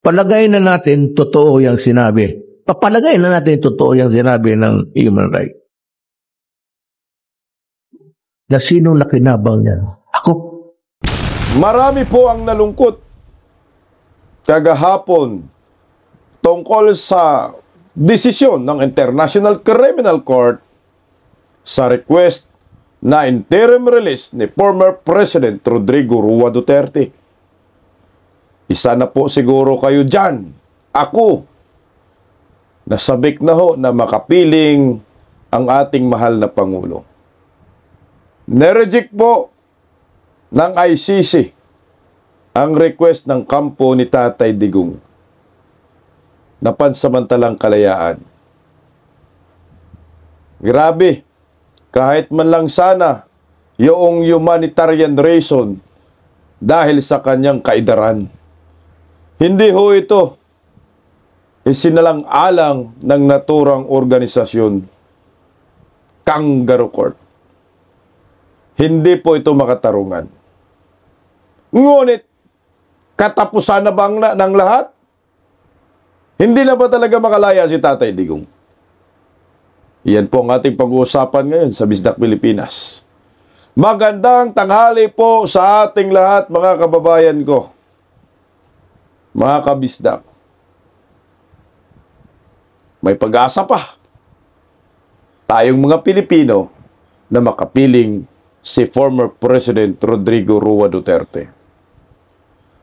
palagay na natin totoo yung sinabi. Papalagay na natin totoo yung sinabi ng human rights. Na sinong nakinabang niya? Ako. Marami po ang nalungkot kagahapon tungkol sa desisyon ng International Criminal Court sa request na interim release ni former President Rodrigo Roa Duterte. Isa na po siguro kayo dyan. Ako, nasabik na ho na makapiling ang ating mahal na Pangulo. Nereject po ng ICC ang request ng kampo ni Tatay Digong na pansamantalang kalayaan. Grabe, kahit man lang sana yung humanitarian reason dahil sa kanyang kaidaran. Hindi ho ito isinalang-alang ng naturang organisasyon, Kangaroo Court. Hindi po ito makatarungan. Ngunit, katapusan na bang ng lahat? Hindi na ba talaga makalaya si Tatay Digong? Iyan po ang ating pag-uusapan ngayon sa Bisdak Pilipinas. Magandang tanghali po sa ating lahat, mga kababayan ko. Mga kabisdak. May pag-asa pa tayong mga Pilipino na makapiling si former President Rodrigo Roa Duterte.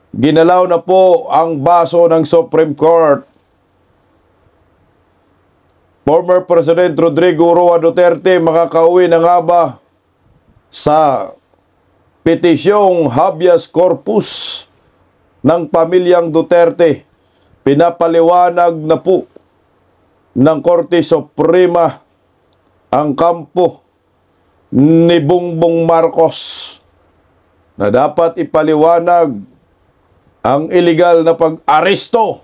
Ginalaw na po ang baso ng Supreme Court. Former President Rodrigo Roa Duterte makakauwi na nga ba sa petisyong habeas corpus ng pamilyang Duterte? Pinapaliwanag na po ng Korte Suprema ang kampo ni Bongbong Marcos na dapat ipaliwanag ang illegal na pag-aresto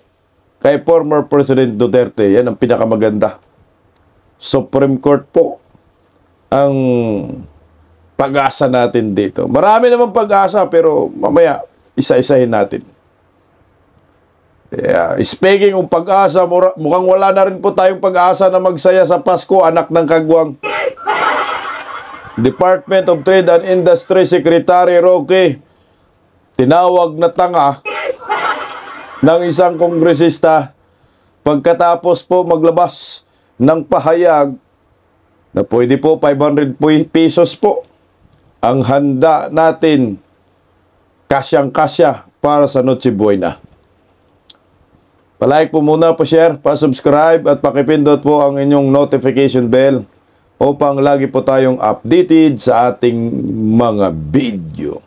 kay former President Duterte. Yan ang pinakamaganda. Supreme Court po ang pag-asa natin dito. Marami naman pag-asa pero mamaya isa-isahin natin. Yeah. Speaking of pag-asa, mukhang wala na rin po tayong pag-asa na magsaya sa Pasko, anak ng kagwang. Department of Trade and Industry Secretary Roque tinawag na tanga ng isang kongresista pagkatapos po maglabas ng pahayag na pwede po 500 pesos po ang handa natin kasyang-kasya para sa Noche Buena. Palike po muna, pa-share, pa-subscribe at pakipindot po ang inyong notification bell upang lagi po tayong updated sa ating mga video.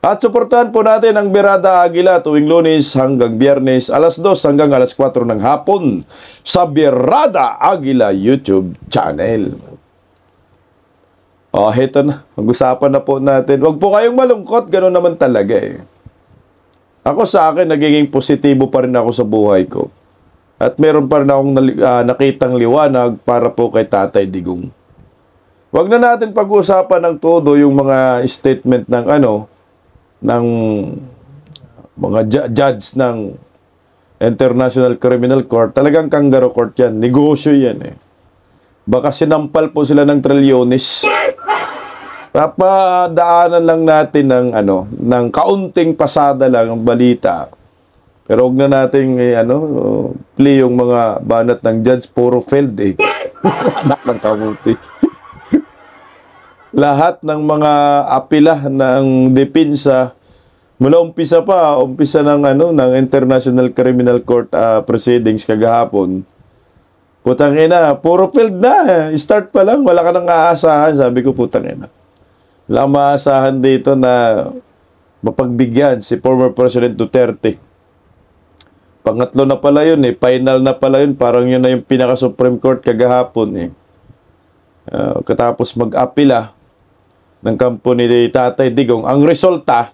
At suportahan po natin ang Birada Aguila tuwing Lunes hanggang Biyernes, alas 2 hanggang alas 4 ng hapon sa Birada Aguila YouTube channel. Oh, heto na. Mag-usapan na po natin. Huwag po kayong malungkot, gano'n naman talaga eh. Ako sa akin, nagiging positibo pa rin ako sa buhay ko. At meron pa rin akong nakitang liwanag para po kay Tatay Digong. Huwag na natin pag-usapan ng todo yung mga statement ng ng mga judge ng International Criminal Court. Talagang Kangaroo Court yan. Negosyo yan eh. Baka sinampal po sila ng trilyones. Papadaanan lang natin ng kaunting pasada lang ang balita. Pero huwag na natin play yung mga banat ng judge, puro failed eh. Anak ng kamuti. Lahat ng mga apila ng depensa mula umpisa ng International Criminal Court proceedings kagahapon. Putang ina, puro failed na. Start pa lang, wala ka nang aasahan. Sabi ko, putang ina. Wala maasahan dito na mapagbigyan si former President Duterte. Pangatlo na pala yun eh. Final na pala yun. Parang yun na yung pinaka-Supreme Court kagahapon eh. Katapos mag-apila ng kampo ni Tatay Digong. Ang resulta,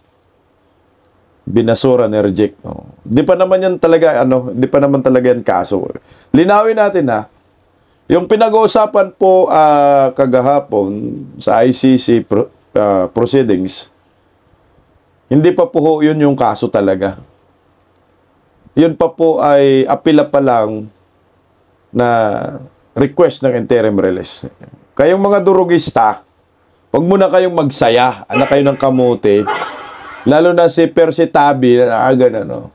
binasura, ni-reject. Di pa naman yan talaga, di pa naman talaga yan kaso. Linawin natin ha. Yung pinag-uusapan po kagahapon sa ICC proceedings, hindi pa po yun yung kaso talaga. yun pa po ay apila pa lang na request ng interim release. Kayong mga durugista, huwag muna kayong magsaya. Anak kayo ng kamote. Lalo na si Percy Tabi, na agan ano.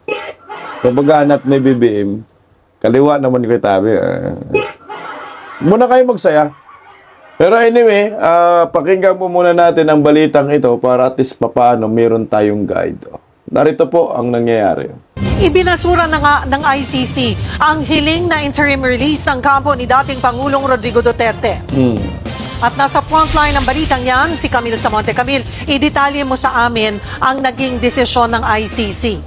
Kapag hanap ni BBM, kaliwa naman kay Tabi. Muna kayong magsaya. Pero anyway, pakinggan po muna natin ang balitang ito para at least papaano meron tayong guide. Narito po ang nangyayari. Ibinasura na nga ng ICC ang hiling na interim release ng kampo ni dating Pangulong Rodrigo Duterte. At nasa frontline ng balitang yan, si Camille Samonte. Camille, idetalye mo sa amin ang naging desisyon ng ICC.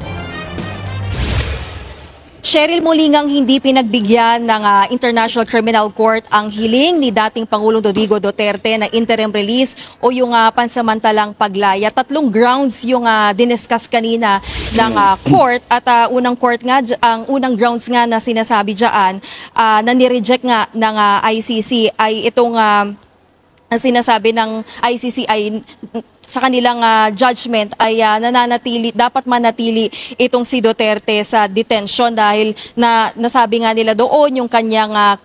Cheryl, muli ngang hindi pinagbigyan ng International Criminal Court ang hiling ni dating Pangulong Rodrigo Duterte na interim release o yung pansamantalang paglaya. 3 grounds yung diniscuss kanina ng court at ang unang grounds nga na sinasabi diyan na nireject nga ng ICC ay itong ang sinasabi ng ICC ay sa kanilang judgment ay dapat manatili itong si Duterte sa detention dahil nasabi nga nila doon yung kanyang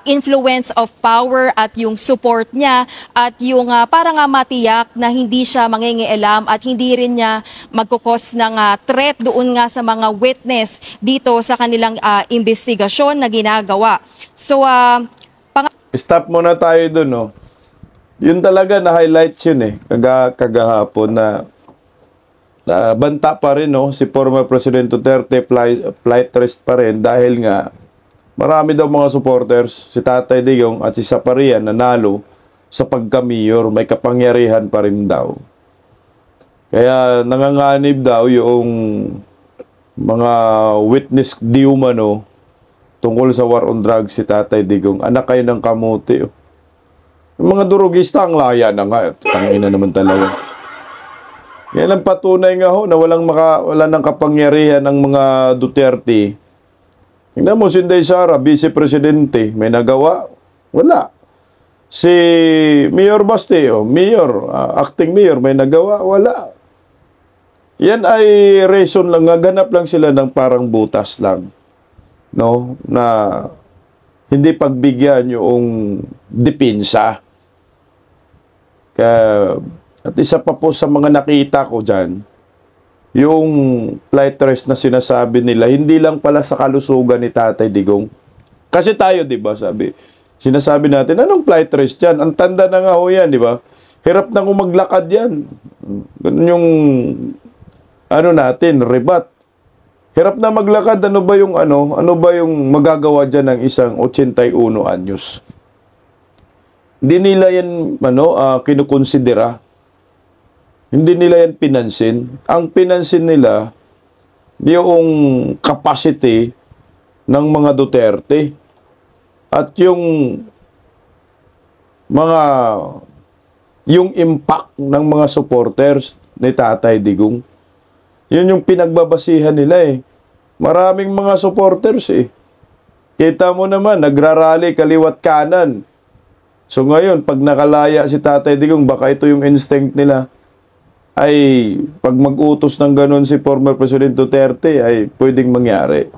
influence of power at yung support niya at yung para nga matiyak na hindi siya mangingialam at hindi rin niya magkukos ng threat doon nga sa mga witness dito sa kanilang investigasyon na ginagawa. So, Stop muna tayo dun, no? Yun talaga na-highlight yun eh. Kagahapon na banta pa rin, no? Si former President Duterte flight rest pa rin dahil nga marami daw mga supporters, si Tatay Digong at si Saparian nanalo sa pagka-mayor. May kapangyarihan pa rin daw. Kaya nanganganib daw yung mga witness di umano tungkol sa war on drugs si Tatay Digong. Anak kayo ng kamote, oh. Yung mga durugista, ang laya na nga. Tangina naman talaga. Yan ang patunay nga ho na wala ng kapangyarihan ng mga Duterte. Tingnan mo si Inday Sara, Vice Presidente, may nagawa? Wala. Si Mayor Baste, Mayor, acting Mayor, may nagawa? Wala. Yan ay reason lang, ganap lang sila ng parang butas lang. No? Na hindi pagbigyan yung dipinsa. At isa pa po sa mga nakita ko dyan, yung flight rest na sinasabi nila, hindi lang pala sa kalusugan ni Tatay Digong. Kasi tayo, di ba, sinasabi natin, anong flight rest yan? Ang tanda na nga ho yan, di ba? Hirap na kung maglakad yan. Ganun yung, natin, rebat. Hirap na maglakad, ano ba yung magagawa dyan ng isang 81 anyos? Hindi nila yan, kinukonsidera. Hindi nila yan pinansin. Ang pinansin nila, yung capacity ng mga Duterte at yung impact ng mga supporters ni Tatay Digong. Yun yung pinagbabasihan nila eh. Maraming mga supporters eh. Kita mo naman, nagrarally kaliwat kanan. So ngayon, pag nakalaya si Tatay Digong, baka ito yung instinct nila. Ay, pag mag-utos ng ganun si former President Duterte, ay pwedeng mangyari.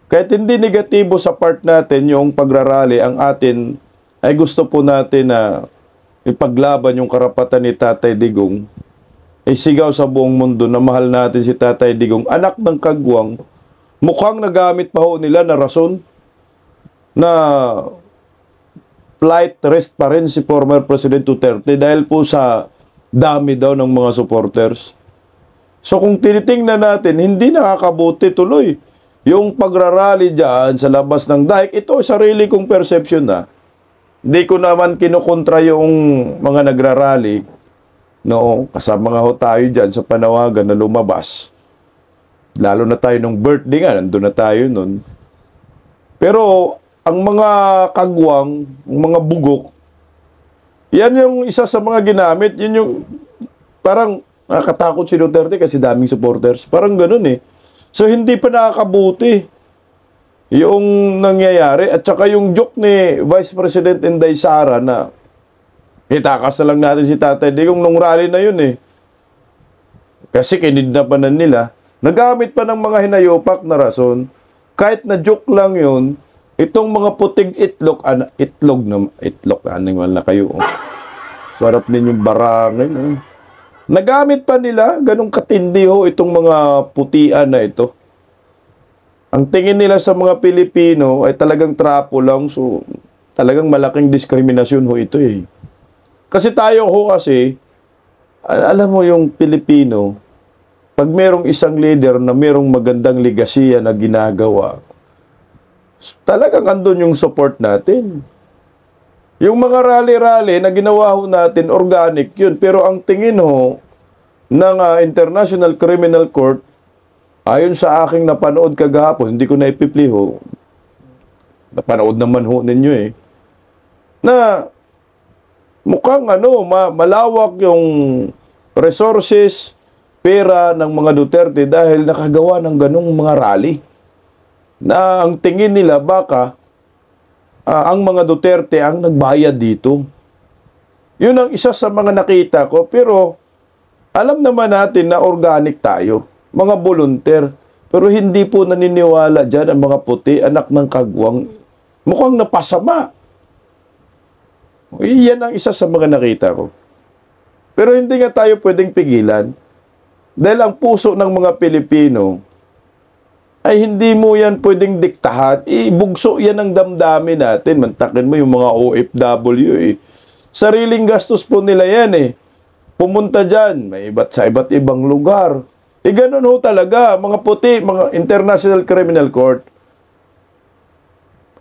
Kahit hindi negatibo sa part natin yung pagrarally, ang atin ay gusto po natin na ipaglaban yung karapatan ni Tatay Digong. Ay sigaw sa buong mundo na mahal natin si Tatay Digong, anak ng kagwang. Mukhang nagamit pa ho nila na rason na flight rest pa rin si former President Duterte dahil po sa dami daw ng mga supporters. So kung tinitingnan natin, hindi nakakabuti tuloy yung pagrarally dyan sa labas ng dike. Ito sarili kong perception na. Hindi ko naman kinukontra yung mga nagrarally. No, kasama nga ho tayo dyan sa panawagan na lumabas. Lalo na tayo nung birthday nga, nandun na tayo nun. Pero ang mga kagwang, ang mga bugok, yan yung isa sa mga ginamit. Yun yung parang nakakatakot si Duterte kasi daming supporters. Parang ganun eh. So hindi pa nakakabuti yung nangyayari. At saka yung joke ni Vice President Inday Sara na itakas na lang natin si Tatay Digong nung rally na yun eh. Kasi kinidnapanan nila. Nagamit pa ng mga hinayopak na rason. Kahit na joke lang yun, itong mga puting itlog, animal na kayo. Oh. Sarap ninyong barangay. Oh. Nagamit pa nila, ganong katindi ho, itong mga putian na ito. Ang tingin nila sa mga Pilipino ay talagang trapo lang, so talagang malaking diskriminasyon ho ito eh. Kasi tayo ho kasi, alam mo yung Pilipino, pag merong isang leader na merong magandang legasiya na ginagawa, talagang andun yung support natin. Yung mga rally-rally na ginawa ho natin, organic yun. Pero ang tingin ho ng International Criminal Court, ayon sa aking napanood kagahapon, hindi ko na ipipliho, napanood naman ho ninyo eh, na mukhang malawak yung resources, pera ng mga Duterte dahil nakagawa ng ganong mga rally. Na ang tingin nila baka ang mga Duterte ang nagbayad dito. Yun ang isa sa mga nakita ko. Pero alam naman natin na organic tayo. Mga volunteer. Pero hindi po naniniwala dyan ang mga puti, anak ng kagwang. Mukhang napasama. Yan ang isa sa mga nakita ko. Pero hindi nga tayo pwedeng pigilan. Dahil ang puso ng mga Pilipino ay hindi mo yan pwedeng diktahan. Ibugso yan ang damdamin natin. Mantakin mo yung mga OFW eh. Sariling gastos po nila yan eh. Pumunta dyan, sa iba't ibang lugar. Ganun ho talaga, mga puti, mga International Criminal Court.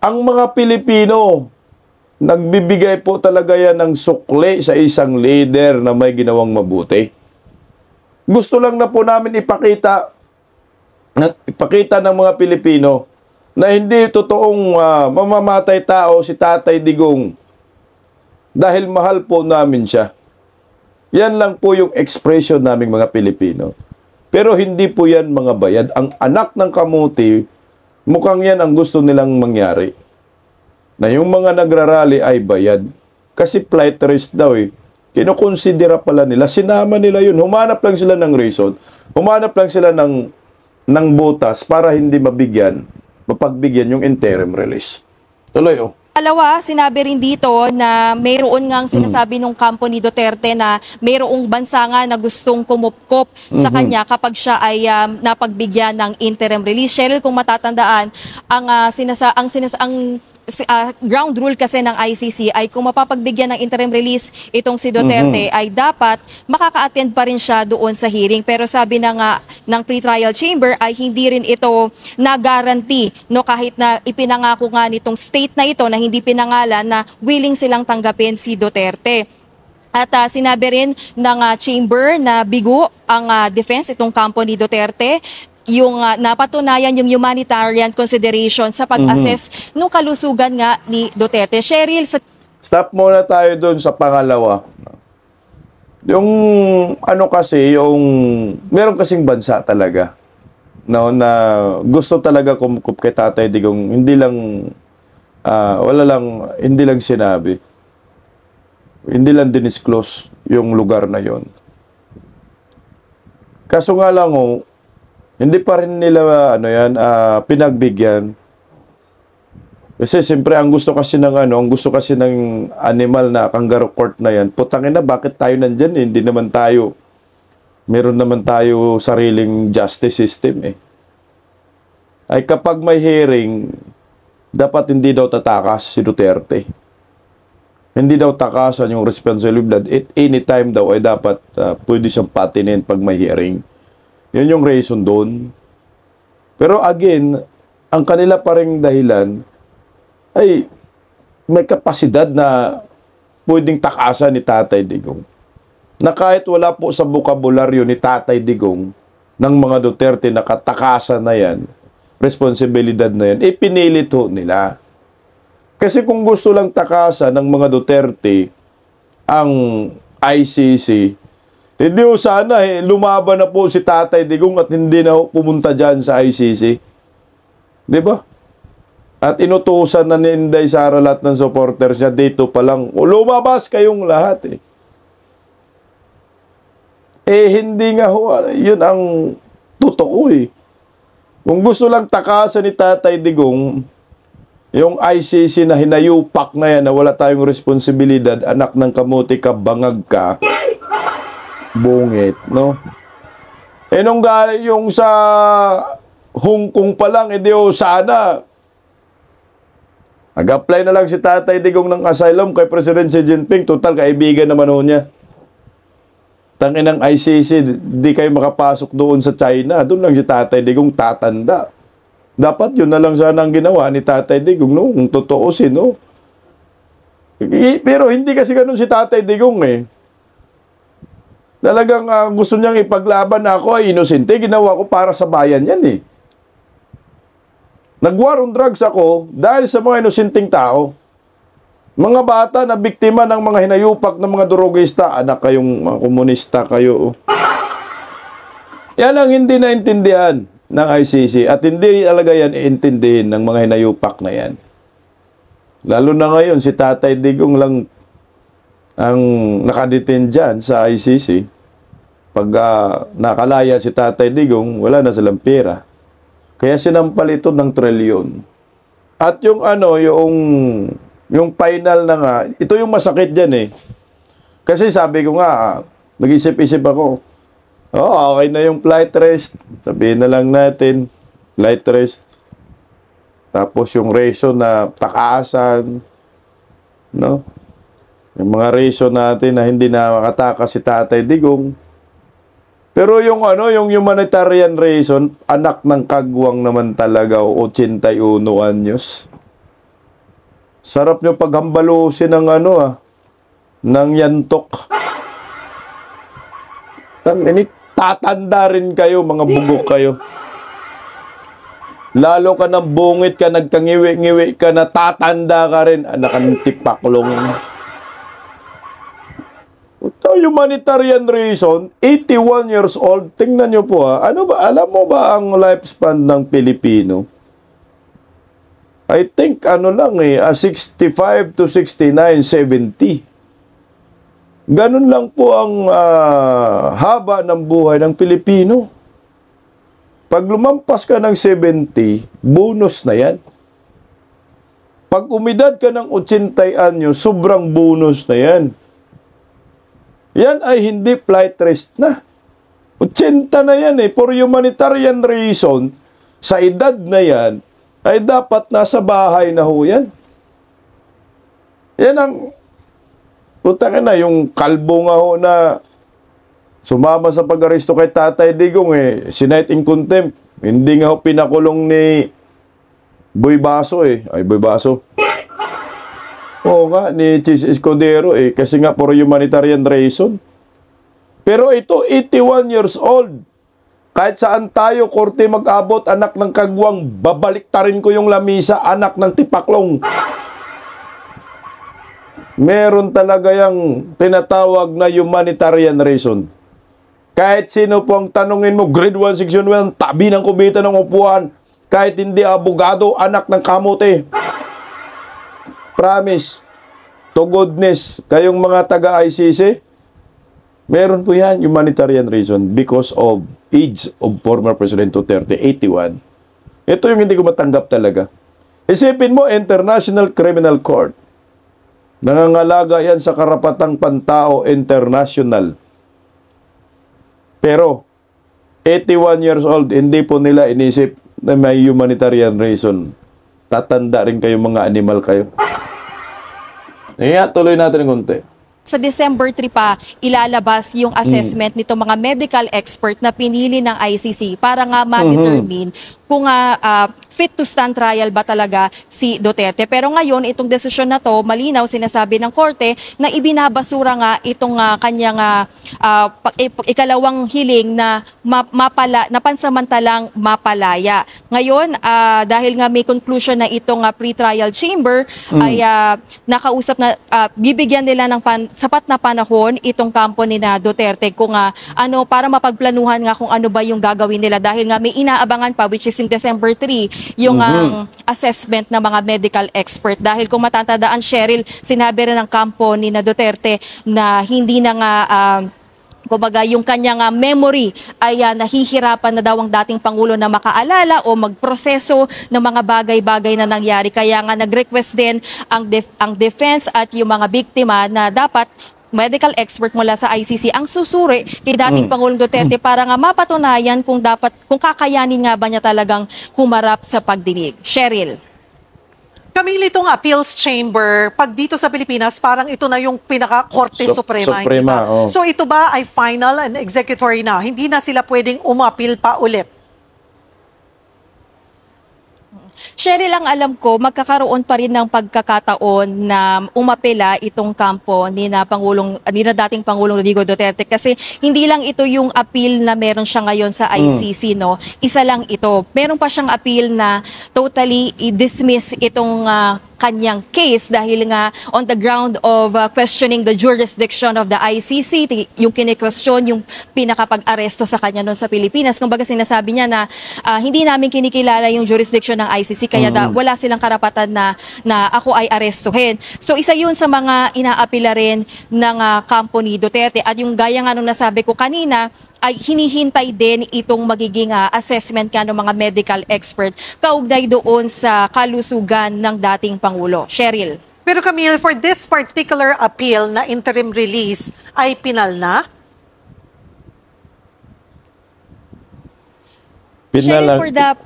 Ang mga Pilipino, nagbibigay po talaga yan ng sukli sa isang leader na may ginawang mabuti. Gusto lang na po namin ipakita ng mga Pilipino na hindi totoong mamamatay tao si Tatay Digong dahil mahal po namin siya. Yan lang po yung expression naming mga Pilipino. Pero hindi po yan mga bayad. Ang anak ng kamuti, mukhang yan ang gusto nilang mangyari. Na yung mga nagrarally ay bayad. Kasi flight risk daw eh. Kinukonsidera pala nila. Sinama nila yun. Humanap lang sila ng reason. Humanap lang sila ng butas para hindi mapagbigyan yung interim release. Tuloy oh. Alawa, sinabi rin dito na mayroon ngang sinasabi nung kampo ni Duterte na mayroong bansa nga na gustong kumupkop sa kanya kapag siya ay napagbigyan ng interim release. Cheryl, kung matatandaan, ang ground rule kasi ng ICC ay kung mapapagbigyan ng interim release itong si Duterte ay dapat makaka-attend pa rin siya doon sa hearing. Pero sabi na nga ng pretrial chamber ay hindi rin ito na-guarantee, no, kahit na ipinangako nga nitong state na ito na hindi pinangalan na willing silang tanggapin si Duterte. At sinabi rin ng chamber na bigo ang defense itong kampo ni Duterte, yung napatunayan yung humanitarian consideration sa pag-assess nung kalusugan nga ni Duterte. Cheryl, Stop muna tayo doon sa pangalawa. Yung meron kasing bansa talaga na gusto talaga kumkup kay Tatay Digong, hindi lang sinabi. Hindi lang dinisclose yung lugar na yon. Kaso nga lang hindi pa rin nila pinagbigyan. Kasi siyempre ang gusto kasi ng animal na kangaroo court na yan. Putangin na, bakit tayo nandyan eh? Meron naman tayo sariling justice system eh. Ay kapag may hearing, dapat hindi daw tatakas si Duterte. Hindi daw takasan yung responsibilidad. At anytime daw ay dapat pwede siyang patinin pag may hearing. Yun yung reason doon. Pero again, ang kanila pa ring dahilan ay may kapasidad na pwedeng takasan ni Tatay Digong. Na kahit wala po sa bokabularyo ni Tatay Digong ng mga Duterte na katakasan na yan, responsibilidad na yan, ipinilit ho nila. Kasi kung gusto lang takasan ng mga Duterte ang ICC, hindi ho sana lumaban na po si Tatay Digong at hindi na pumunta dyan sa ICC. Di ba? At inutusan na ni Inday Sara lahat ng supporters niya dito pa lang. Lumabas kayong lahat eh. Hindi nga ho, yun ang totoo eh. Kung gusto lang takasan ni Tatay Digong, yung ICC na hinayupak na yan, na wala tayong responsibilidad, anak ng kamuti ka, bangag ka, bungit, no? Nung yung sa Hong Kong pa lang, sana, nag-apply na lang si Tatay Digong ng asylum kay President Xi Jinping, total, kaibigan naman ho niya. Tangin ng ICC, di kayo makapasok doon sa China, doon lang si Tatay Digong tatanda. Dapat yun na lang sana ang ginawa ni Tatay Digong, no? Kung totoo no? Pero hindi kasi ganun si Tatay Digong eh. Talagang gusto niyang ipaglaban na ako ay inosente. Ginawa ko para sa bayan yan eh. Nag-war on drugs ako dahil sa mga inosenteng tao. Mga bata na biktima ng mga hinayupak ng mga drogista. Anak kayong mga komunista kayo. Yan ang hindi naintindihan ng ICC at hindi talaga yan iintindihin ng mga hinayupak na yan. Lalo na ngayon, si Tatay Digong lang ang nakadetain dyan sa ICC. Pag nakalaya si Tatay Digong, wala na silang pera. Kaya sinampal ito ng trilyon. At yung yung final na nga, ito yung masakit dyan eh. Kasi sabi ko nga, nag-isip-isip ako, okay na yung flight rest. Sabihin na lang natin, flight rest. Tapos yung ratio na takaasan, no? Yung mga ratio natin na hindi na makatakas si Tatay Digong. Pero yung yung humanitarian reason, anak ng kagwang naman talaga, 81 anyos. Sarap nyo paghambalusin ng ng yantok. Tatanda rin kayo, mga bugok kayo. Lalo ka ng bungit ka, nagkangiwi-ngiwi ka na tatanda ka rin, anak ng tipaklong. Ito, humanitarian reason, 81 years old, tingnan nyo po alam mo ba ang lifespan ng Pilipino? I think 65 to 69, 70. Ganun lang po ang haba ng buhay ng Pilipino. Pag lumampas ka ng 70, bonus na yan. Pag umidad ka ng 80 anyo, sobrang bonus na yan. Yan ay hindi flight rest na. 80 na yan eh. For humanitarian reason, sa edad na yan, ay dapat nasa bahay na ho yan. Yan ang, yung kalbo nga ho na sumama sa pag-aresto kay Tatay Digong sinight in contempt. Hindi nga ho pinakulong ni Boy Baso Ay, Boy Baso. Oo nga, ni Chis Escudero kasi nga for humanitarian reason. Pero ito, 81 years old. Kahit saan tayo, korte mag-abot, anak ng kagwang, babaliktarin ko yung lamisa, anak ng tipaklong. Meron talaga yung tinatawag na humanitarian reason. Kahit sino po ang tanungin mo, grade 1, section 1, tabi ng kubita ng upuan, kahit hindi abogado, anak ng kamote. Promise, to goodness, kayong mga taga-ICC, meron po yan, humanitarian reason, because of age of former President Duterte, 81. Ito yung hindi ko matanggap talaga. Isipin mo, International Criminal Court. Nangangalaga yan sa karapatang pantao international. Pero, 81 years old, hindi po nila inisip na may humanitarian reason. Tatanda rin kayo, mga animal kayo. Tuloy natin konti. Sa December 3 pa, ilalabas yung assessment nito mga medical expert na pinili ng ICC para nga ma-determine kung fit to stand trial ba talaga si Duterte. Pero ngayon, itong desisyon na to, malinaw sinasabi ng korte na ibinabasura nga itong kanyang ikalawang hiling na na pansamantalang mapalaya. Ngayon, dahil nga may conclusion na itong pre-trial chamber, ay nakausap na bibigyan nila ng sapat na panahon itong kampo ni na Duterte kung para mapagplanuhan nga kung ano ba yung gagawin nila dahil nga may inaabangan pa, which is in December 3 yung assessment ng mga medical expert. Dahil kung matatandaan, Cheryl, sinabi rin ng kampo ni na Duterte na hindi na nga Kumbaga, yung kanyang memory ay nahihirapan na daw ang dating Pangulo na makaalala o magproseso ng mga bagay-bagay na nangyari. Kaya nga nag-request din ang defense at yung mga biktima na dapat medical expert mula sa ICC ang susuri kay dating Pangulong Duterte para nga mapatunayan kung kakayanin nga ba niya talagang humarap sa pagdinig. Cheryl. Camille, itong appeals chamber, pag dito sa Pilipinas, parang ito na yung pinaka-Korte Suprema. Hindi Suprema, ba? So ito ba ay final and executory na? Hindi na sila pwedeng umapil pa ulit? Cheryl, ang alam ko, magkakaroon pa rin ng pagkakataon na umapela itong kampo ni na dating Pangulong Rodrigo Duterte kasi hindi lang ito yung appeal na meron siya ngayon sa ICC, no? Isa lang ito. Meron pa siyang appeal na totally i-dismiss itong kanyang case dahil nga on the ground of questioning the jurisdiction of the ICC, yung kine-question yung pinakapag-aresto sa kanya noon sa Pilipinas. Kumbaga sinasabi niya na hindi namin kinikilala yung jurisdiction ng ICC kaya wala silang karapatan na ako ay arestuhin. So isa yun sa mga inaapila rin ng kampo ni Duterte at yung gaya nga nung nasabi ko kanina, ay hinihintay din itong magiging assessment ng mga medical expert kaugnay doon sa kalusugan ng dating Pangulo. Cheryl. Pero Camille, for this particular appeal na interim release, ay pinal na? Cheryl, for the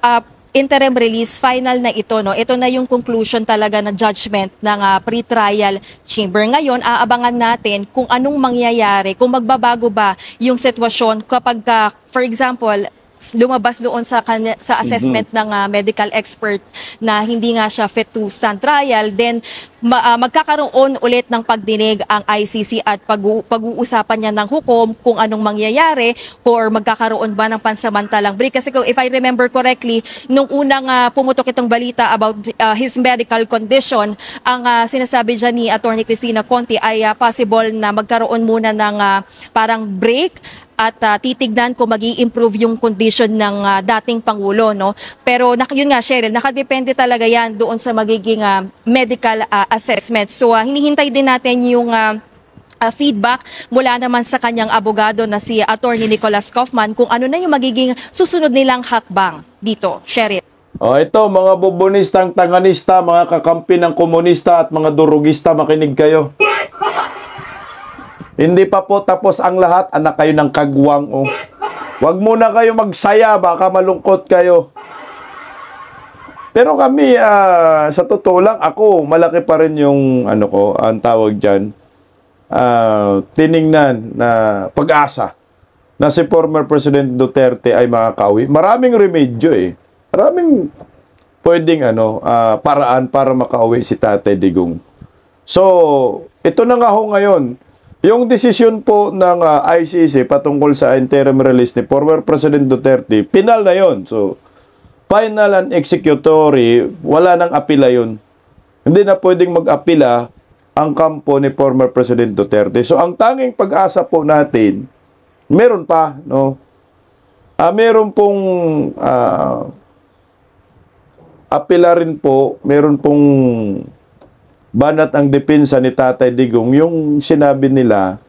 interim release, final na ito, no? Ito na yung conclusion talaga na judgment ng pre-trial chamber. Ngayon, aabangan natin kung anong mangyayari, kung magbabago ba yung sitwasyon kapag, for example, lumabas doon sa assessment ng medical expert na hindi nga siya fit to stand trial, then magkakaroon ulit ng pagdinig ang ICC at pag-uusapan niya ng hukom kung anong mangyayari or magkakaroon ba ng pansamantalang break. Kasi if I remember correctly, nung unang pumutok itong balita about his medical condition, ang sinasabi dyan ni Attorney Cristina Conti ay possible na magkaroon muna ng parang break at titignan kung mag-i-improve yung condition ng dating Pangulo, no? Pero yun nga, Cheryl, nakadepende talaga yan doon sa magiging medical assessment. So hinihintay din natin yung feedback mula naman sa kanyang abogado na si Attorney Nicholas Kaufman kung ano na yung magiging susunod nilang hakbang dito. Cheryl. Ito, mga bubonistang tanganista, mga kakampi ng komunista at mga durugista, makinig kayo. Hindi pa po tapos ang lahat, anak kayo ng kagwang. Huwag muna kayo magsaya, baka malungkot kayo. Pero kami, sa totoo lang, ako, malaki pa rin yung, ang tawag dyan, tiningnan na pag-asa na si former President Duterte ay makakauwi. Maraming remedyo Maraming pwedeng paraan para makauwi si Tatay Digong. So, ito na nga ho ngayon. Yung desisyon po ng ICC patungkol sa interim release ni former President Duterte, final na yon. So, final and executory, wala nang apila yun. Hindi na pwedeng mag-apila ang kampo ni former President Duterte. So, ang tanging pag-asa po natin, meron pa, no? Meron pong apila rin po, meron pong banat ang depensa ni Tatay Digong, yung sinabi nila,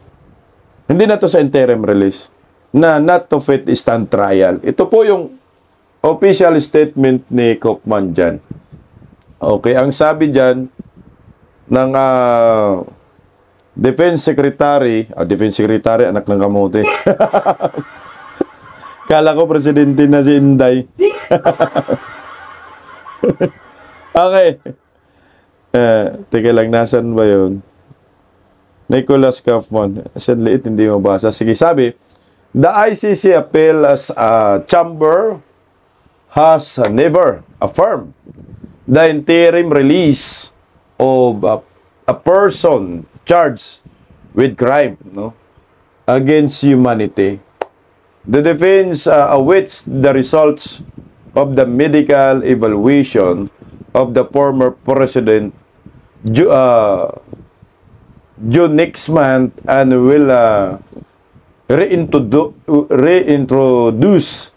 hindi na to sa interim release, na not to fit stand trial. Ito po yung official statement ni Kaufman dyan. Okay, ang sabi dyan ng Defense Secretary, anak ng kamote. Kala ko presidente na si Inday. Okay. Teka lang, nasan ba yun? Nicholas Kaufman. Asan liit, hindi mabasa. Sige, sabi, the ICC appeal as a chamber has never affirmed the interim release of a person charged with crime, no, against humanity. The defense awaits the results of the medical evaluation of the former president June next month and will reintroduce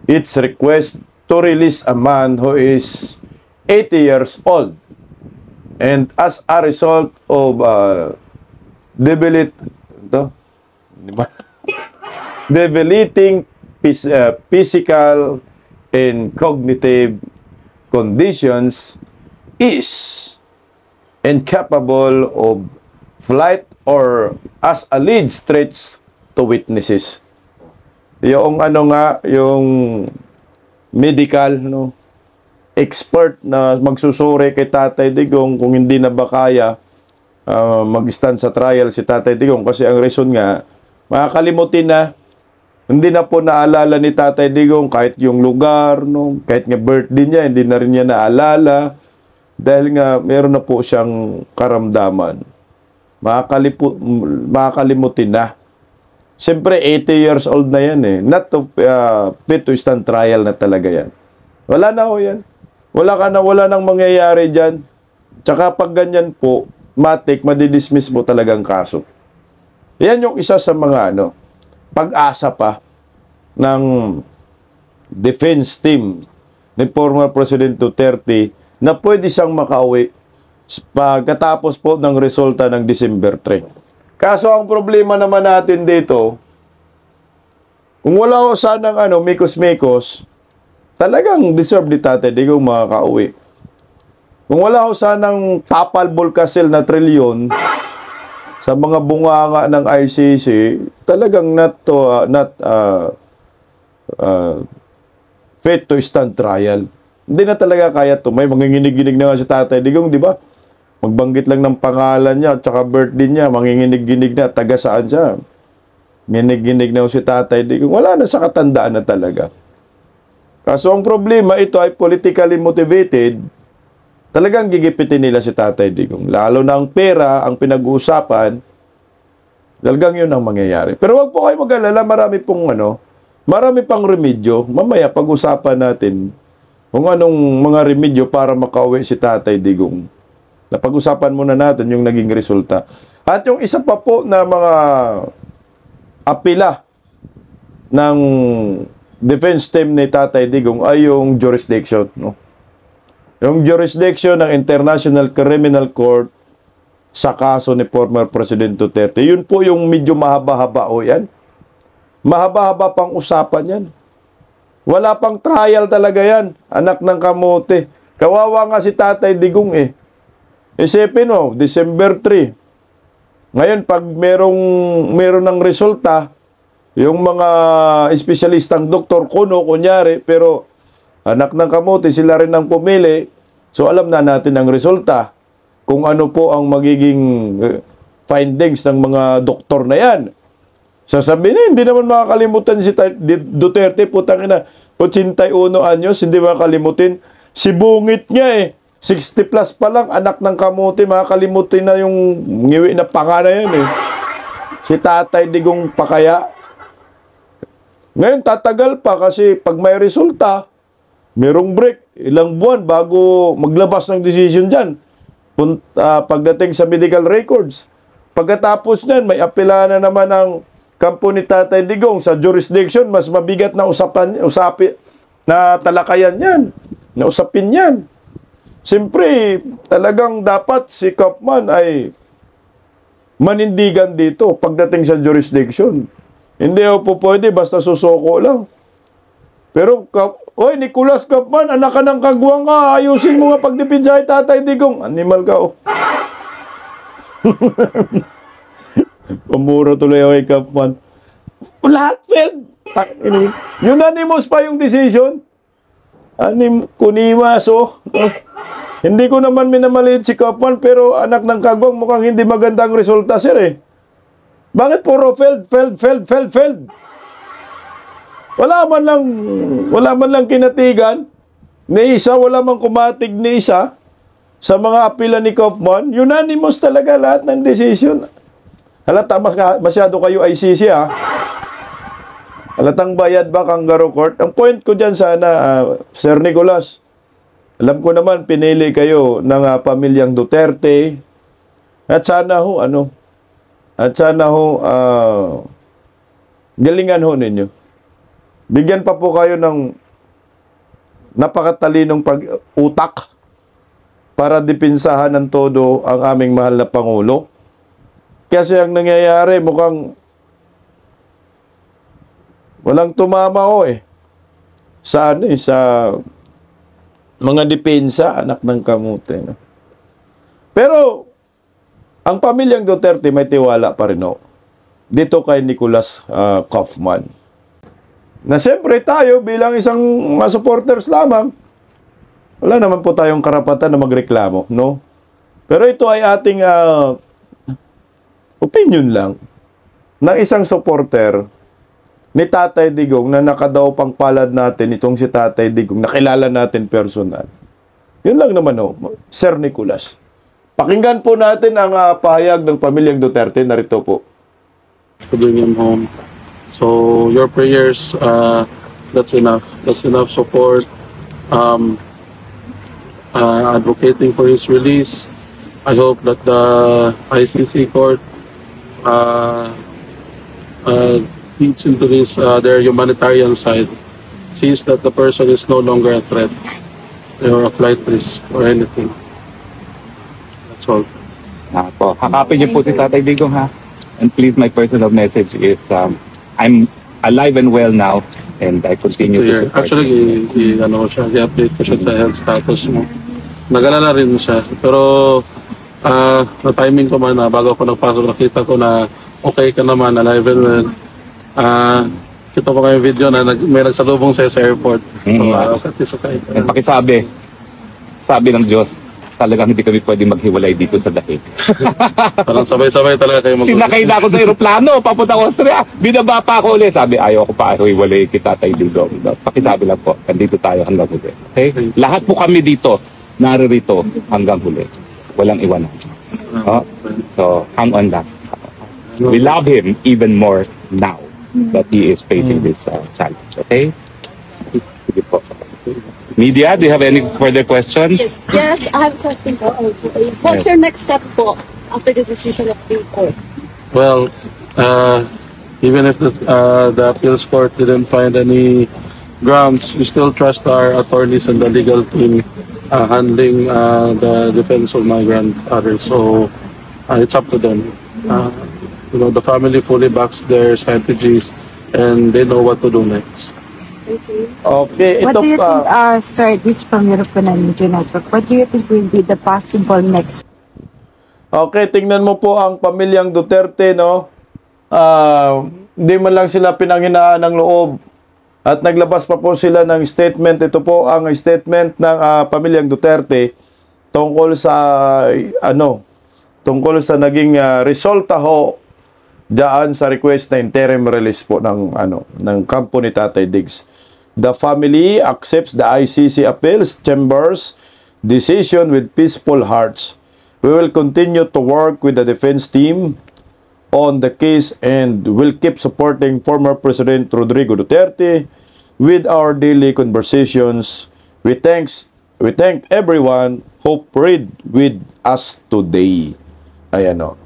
its request to release a man who is 80 years old and as a result of debilitating physical and cognitive conditions is incapable of flight or as alleged threats to witnesses. Yung ano nga, yung medical, no, expert na magsusuri kay Tatay Digong kung hindi na ba kaya mag-stand sa trial si Tatay Digong kasi ang reason nga, makakalimutin na, hindi na po naalala ni Tatay Digong kahit yung lugar, no, kahit nga birthday niya, hindi na rin niya naalala dahil nga meron na po siyang karamdaman. Makakalimutin na. Siyempre, 80 years old na yan eh. Not to, fit to stand trial na talaga yan. Wala na ho yan. Wala nang mangyayari dyan. Tsaka pag ganyan po, madidismiss mo talagang kaso. Yan yung isa sa mga pag-asa pa ng defense team ni former President Duterte na pwede siyang makauwi pagkatapos po ng resulta ng December 3. Kaso ang problema naman natin dito, kung wala ko sanang mikos-mikos, talagang deserve ni Tatay Digong makakauwi. Kung wala ko sanang tapal Bulcacel na trilyon sa mga bunganga ng ICC, talagang not fit to stand trial. Hindi na talaga kaya to. May manginginig-ginig na nga si Tatay Digong, di ba? Magbanggit lang ng pangalan niya at saka birthday niya, manginginig-ginig na, taga saan siya. Ginig-ginig na si Tatay Digong. Wala na sa katandaan na talaga. Kaso ang problema, ito ay politically motivated. Talagang gigipitin nila si Tatay Digong. Lalo na ang pera, ang pinag-uusapan, talagang yun ang mangyayari. Pero wag po kayo mag-alala, marami pang remedyo. Mamaya pag-usapan natin kung anong mga remedyo para makauwi si Tatay Digong. Napag-usapan muna natin yung naging resulta. At yung isa pa po na mga apila ng defense team ni Tatay Digong ay yung jurisdiction. No? Yung jurisdiction ng International Criminal Court sa kaso ni former President Duterte. Yun po yung medyo mahaba-haba o yan. Mahaba-haba pang usapan yan. Wala pang trial talaga yan. Anak ng kamote. Kawawa nga si Tatay Digong eh. Isipin mo, December 3. Ngayon, pag meron ng resulta, yung mga espesyalistang doktor, kunyari, pero anak ng kamote, sila rin ang pumili. So, alam na natin ang resulta. Kung ano po ang magiging findings ng mga doktor na yan. Sasabihin hindi naman makakalimutan si Duterte, putang ina, 81 anyos, hindi makakalimutin. Si bungit niya eh. 60 plus pa lang, anak ng kamote, makakalimutin na yung ngiwi na panga na yan eh. Si Tatay Digong pa kaya. Ngayon, tatagal pa kasi pag may resulta, merong break, ilang buwan bago maglabas ng decision dyan. Pagdating sa medical records. Pagkatapos nyan, may apela na naman ang kampo ni Tatay Digong sa jurisdiction, mas mabigat na usapin na talakayan yan, na usapin yan. Siyempre, talagang dapat si Kaufman ay manindigan dito pagdating sa jurisdiction. Hindi po pwede, basta susoko lang. Pero, oy, Nicolas Kaufman, anak ka ng kagwang ka, ayusin mo nga pagdipinsa kay Tatay Digong. Animal ka, oh. Pamura tuloy ako kay Kaufman. Lahat failed. Unanimous pa yung decision. Kunimaso. Hindi ko naman minamaliit si Kaufman, pero anak ng kagwang mukhang hindi magandang resulta, sir eh. Bakit puro failed? Wala man lang kinatigan ni isa, wala man kumatig ni isa sa mga apila ni Kaufman. Unanimous talaga lahat ng decision. Halata masyado kayo ICC ha. Halatang bayad ba kangaroo court? Ang point ko dyan sana, Sir Nicolas, alam ko naman pinili kayo ng pamilyang Duterte at sana ho galingan ho ninyo. Bigyan pa po kayo ng napakatalinong pag-utak para dipinsahan ng todo ang aming mahal na Pangulo. Kasi ang nangyayari mukhang Walang tumama ho eh. Sa ano eh, sa mga depensa, anak ng kamote. No? Pero, ang pamilyang Duterte may tiwala pa rin ho. Dito kay Nicolas Kaufman. Na siyempre tayo bilang isang mga supporters lamang, wala naman po tayong karapatan na magreklamo, no? Pero ito ay ating opinion lang ng isang supporter ni Tatay Digong na nakadaw pang palad natin itong si Tatay Digong, nakilala natin personal. Yun lang naman, oh, Sir Nicolas. Pakinggan po natin ang pahayag ng pamilyang Duterte. Narito po. To bring him home. So your prayers, that's enough. That's enough support. Advocating for his release. I hope that the ICC court feeds into this their humanitarian side, sees that the person is no longer a threat or a flight risk or anything. That's all. Po, hakapin niyo po si Tatay Digong, ha? And please, my personal message is, I'm alive and well now, and I continue to support. Actually, i-update ko siya sa health status mo. Nag-alala rin siya. Pero, na-timing ko man na bago ako nagpasok, nakita ko na okay ka naman, alive and well. Kita ko kayong video na may nagsalubong sa'yo sa airport. So, okay. And pakisabi, sabi ng Diyos, talagang hindi kami pwede maghiwalay dito sa dahig. Parang sabay-sabay talaga kayo Sinakay na ako sa aeroplano, papunta Austria. Binaba pa ako ulit. Sabi, ayaw ko pa hiwalay kita, Tatay Digong. Pakisabi lang po, nandito tayo hanggang huli. Okay? Lahat po kami dito, naririto hanggang huli. Walang iwanan. Oh? So, hang on that. We love him even more now that he is facing this challenge. Okay? Sige po. Media, do you have any further questions? Yes, I have a question po. What's your next step po after the decision of the court? Well, even if the appeals court didn't find any grounds, we still trust our attorneys and the legal team handling the defense of my grandfather. So it's up to them. The family fully backs their strategies and they know what to do next. Okay, What ito do you pa. think, sir, this from European Media Network, what do you think will be the possible next? Okay, tingnan mo po ang pamilyang Duterte, no? Hindi man lang sila pinanghinaan ng loob. At naglabas pa po sila ng statement. Ito po ang statement ng pamilyang Duterte tungkol sa naging resulta ho daan sa request na interim release po ng kampo ni Tatay Diggs. The family accepts the ICC appeals chambers decision with peaceful hearts. We will continue to work with the defense team on the case and will keep supporting former President Rodrigo Duterte with our daily conversations. We thank everyone who prayed with us today. Ayan o.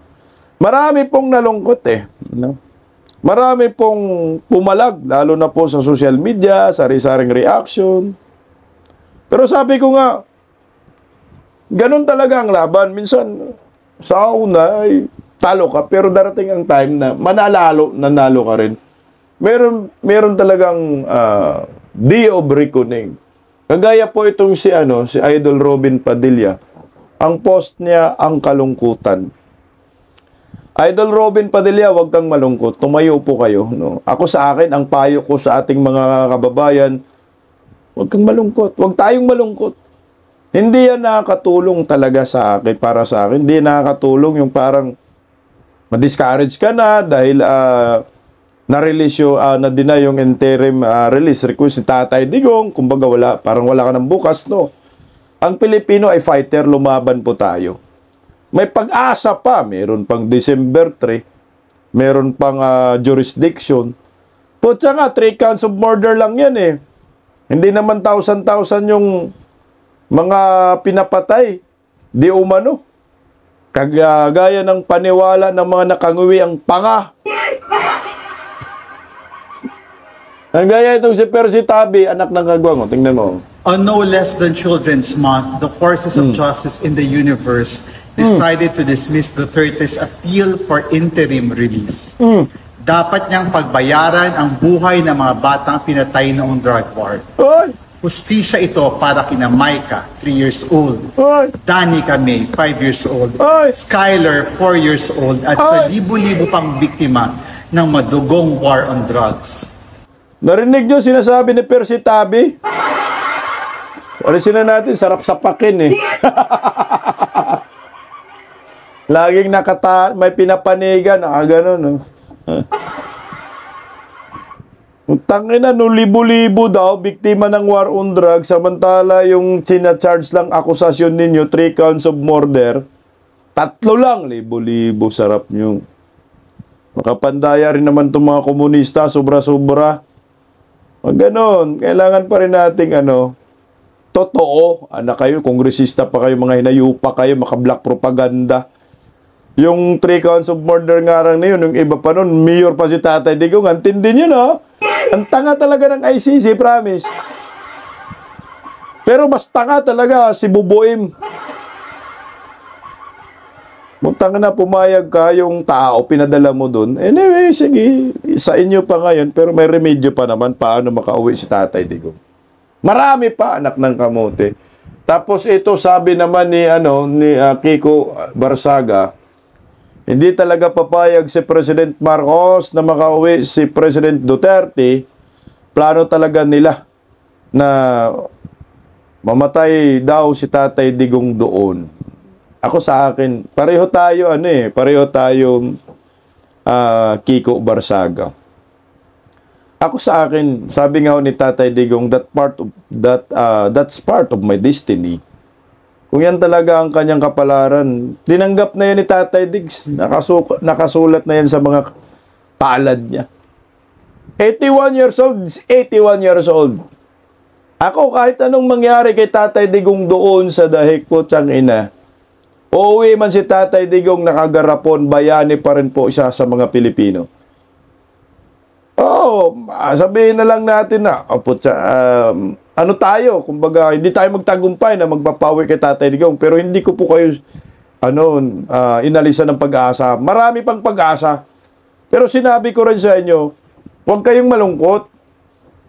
Marami pong nalungkot no? Marami pong pumalag, lalo na po sa social media, sari-saring reaction. Pero sabi ko nga, ganun talaga ang laban. Minsan, sa una ay talo ka, pero darating ang time na nanalo ka rin. Meron talagang day of reckoning. Kagaya po itong si Idol Robin Padilla. Ang post niya, ang kalungkutan. Idol Robin Padilla, huwag kang malungkot. Tumayo po kayo. No? Ako sa akin, ang payo ko sa ating mga kababayan, huwag kang malungkot. Huwag tayong malungkot. Hindi yan nakakatulong talaga sa akin, para sa akin. Hindi nakakatulong yung parang ma-discourage ka na dahil na-release na-deny yung interim release request si Tatay Digong. Kumbaga parang wala ka ng bukas, no? Ang Pilipino ay fighter, lumaban po tayo. May pag-asa pa, meron pang December 3, meron pang jurisdiction. Putya nga, 3 counts of murder lang yan eh. Hindi naman 1,000 yung mga pinapatay. Di umano. Kagaya ng paniwala ng mga nakanguwi ang panga. Kagaya itong si Percy Tabi, anak ng kagwang. Tingnan mo. On no less than Children's Month, the forces of justice in the universe decided to dismiss Duterte's appeal for interim release. dapat niyang pagbayaran ang buhay ng mga batang pinatay noong drug war. Oy! Hustisya ito para kina Micah, 3 years old. Oy! Danica May, 5 years old. Oy! Skyler, 4 years old. At sa libo-libo pang biktima ng madugong war on drugs. Narinig nyo sinasabi ni Percy Tabi? Alisin na natin, sarap sapakin eh. Laging may pinapanigan, gano'n. No? Tangina, no, libo-libo daw, biktima ng war on drugs, samantala yung charge lang akusasyon ninyo, 3 counts of murder, 3 lang, libo-libo, sarap nyo. Makapandaya rin naman itong mga komunista, sobra-sobra. Ganon, kailangan pa rin nating totoo, kayo, kongresista pa kayo, mga hinayupa kayo, maka-black propaganda. Yung 3 counts of murder nga lang na yun, yung iba pa nun, mayor pa si Tatay Digong, antindi nyo, no? Ang tanga talaga ng ICC, promise. Pero mas tanga talaga si Bubuim. Muntang na pumayag ka yung tao, pinadala mo dun. Anyway, sige, sa inyo pa ngayon, pero may remedyo pa naman paano makauwi si Tatay Digong. Marami pa, anak ng kamote. Tapos ito, sabi naman ni Kiko Barsaga, hindi talaga papayag si President Marcos na makauwi si President Duterte. Plano talaga nila na mamatay daw si Tatay Digong doon. Ako sa akin, pareho tayo Kiko Barsaga. Ako sa akin, sabi nga ni Tatay Digong, that's part of my destiny. Kung yan talaga ang kanyang kapalaran, tinanggap na yan ni Tatay Diggs. Nakasulat na yan sa mga palad niya. 81 years old, 81 years old. Ako, kahit anong mangyari kay Tatay Digong doon sa dahig po tiyang ina, uuwi man si Tatay Digong nakagarapon, bayani pa rin po siya sa mga Pilipino. Sabihin na lang natin na, tayo, kumbaga, hindi tayo magtagumpay na magpapawi kay Tatay Digong, pero hindi ko po kayo, inalisan ng pag-asa. Marami pang pag-asa. Pero sinabi ko rin sa inyo, huwag kayong malungkot.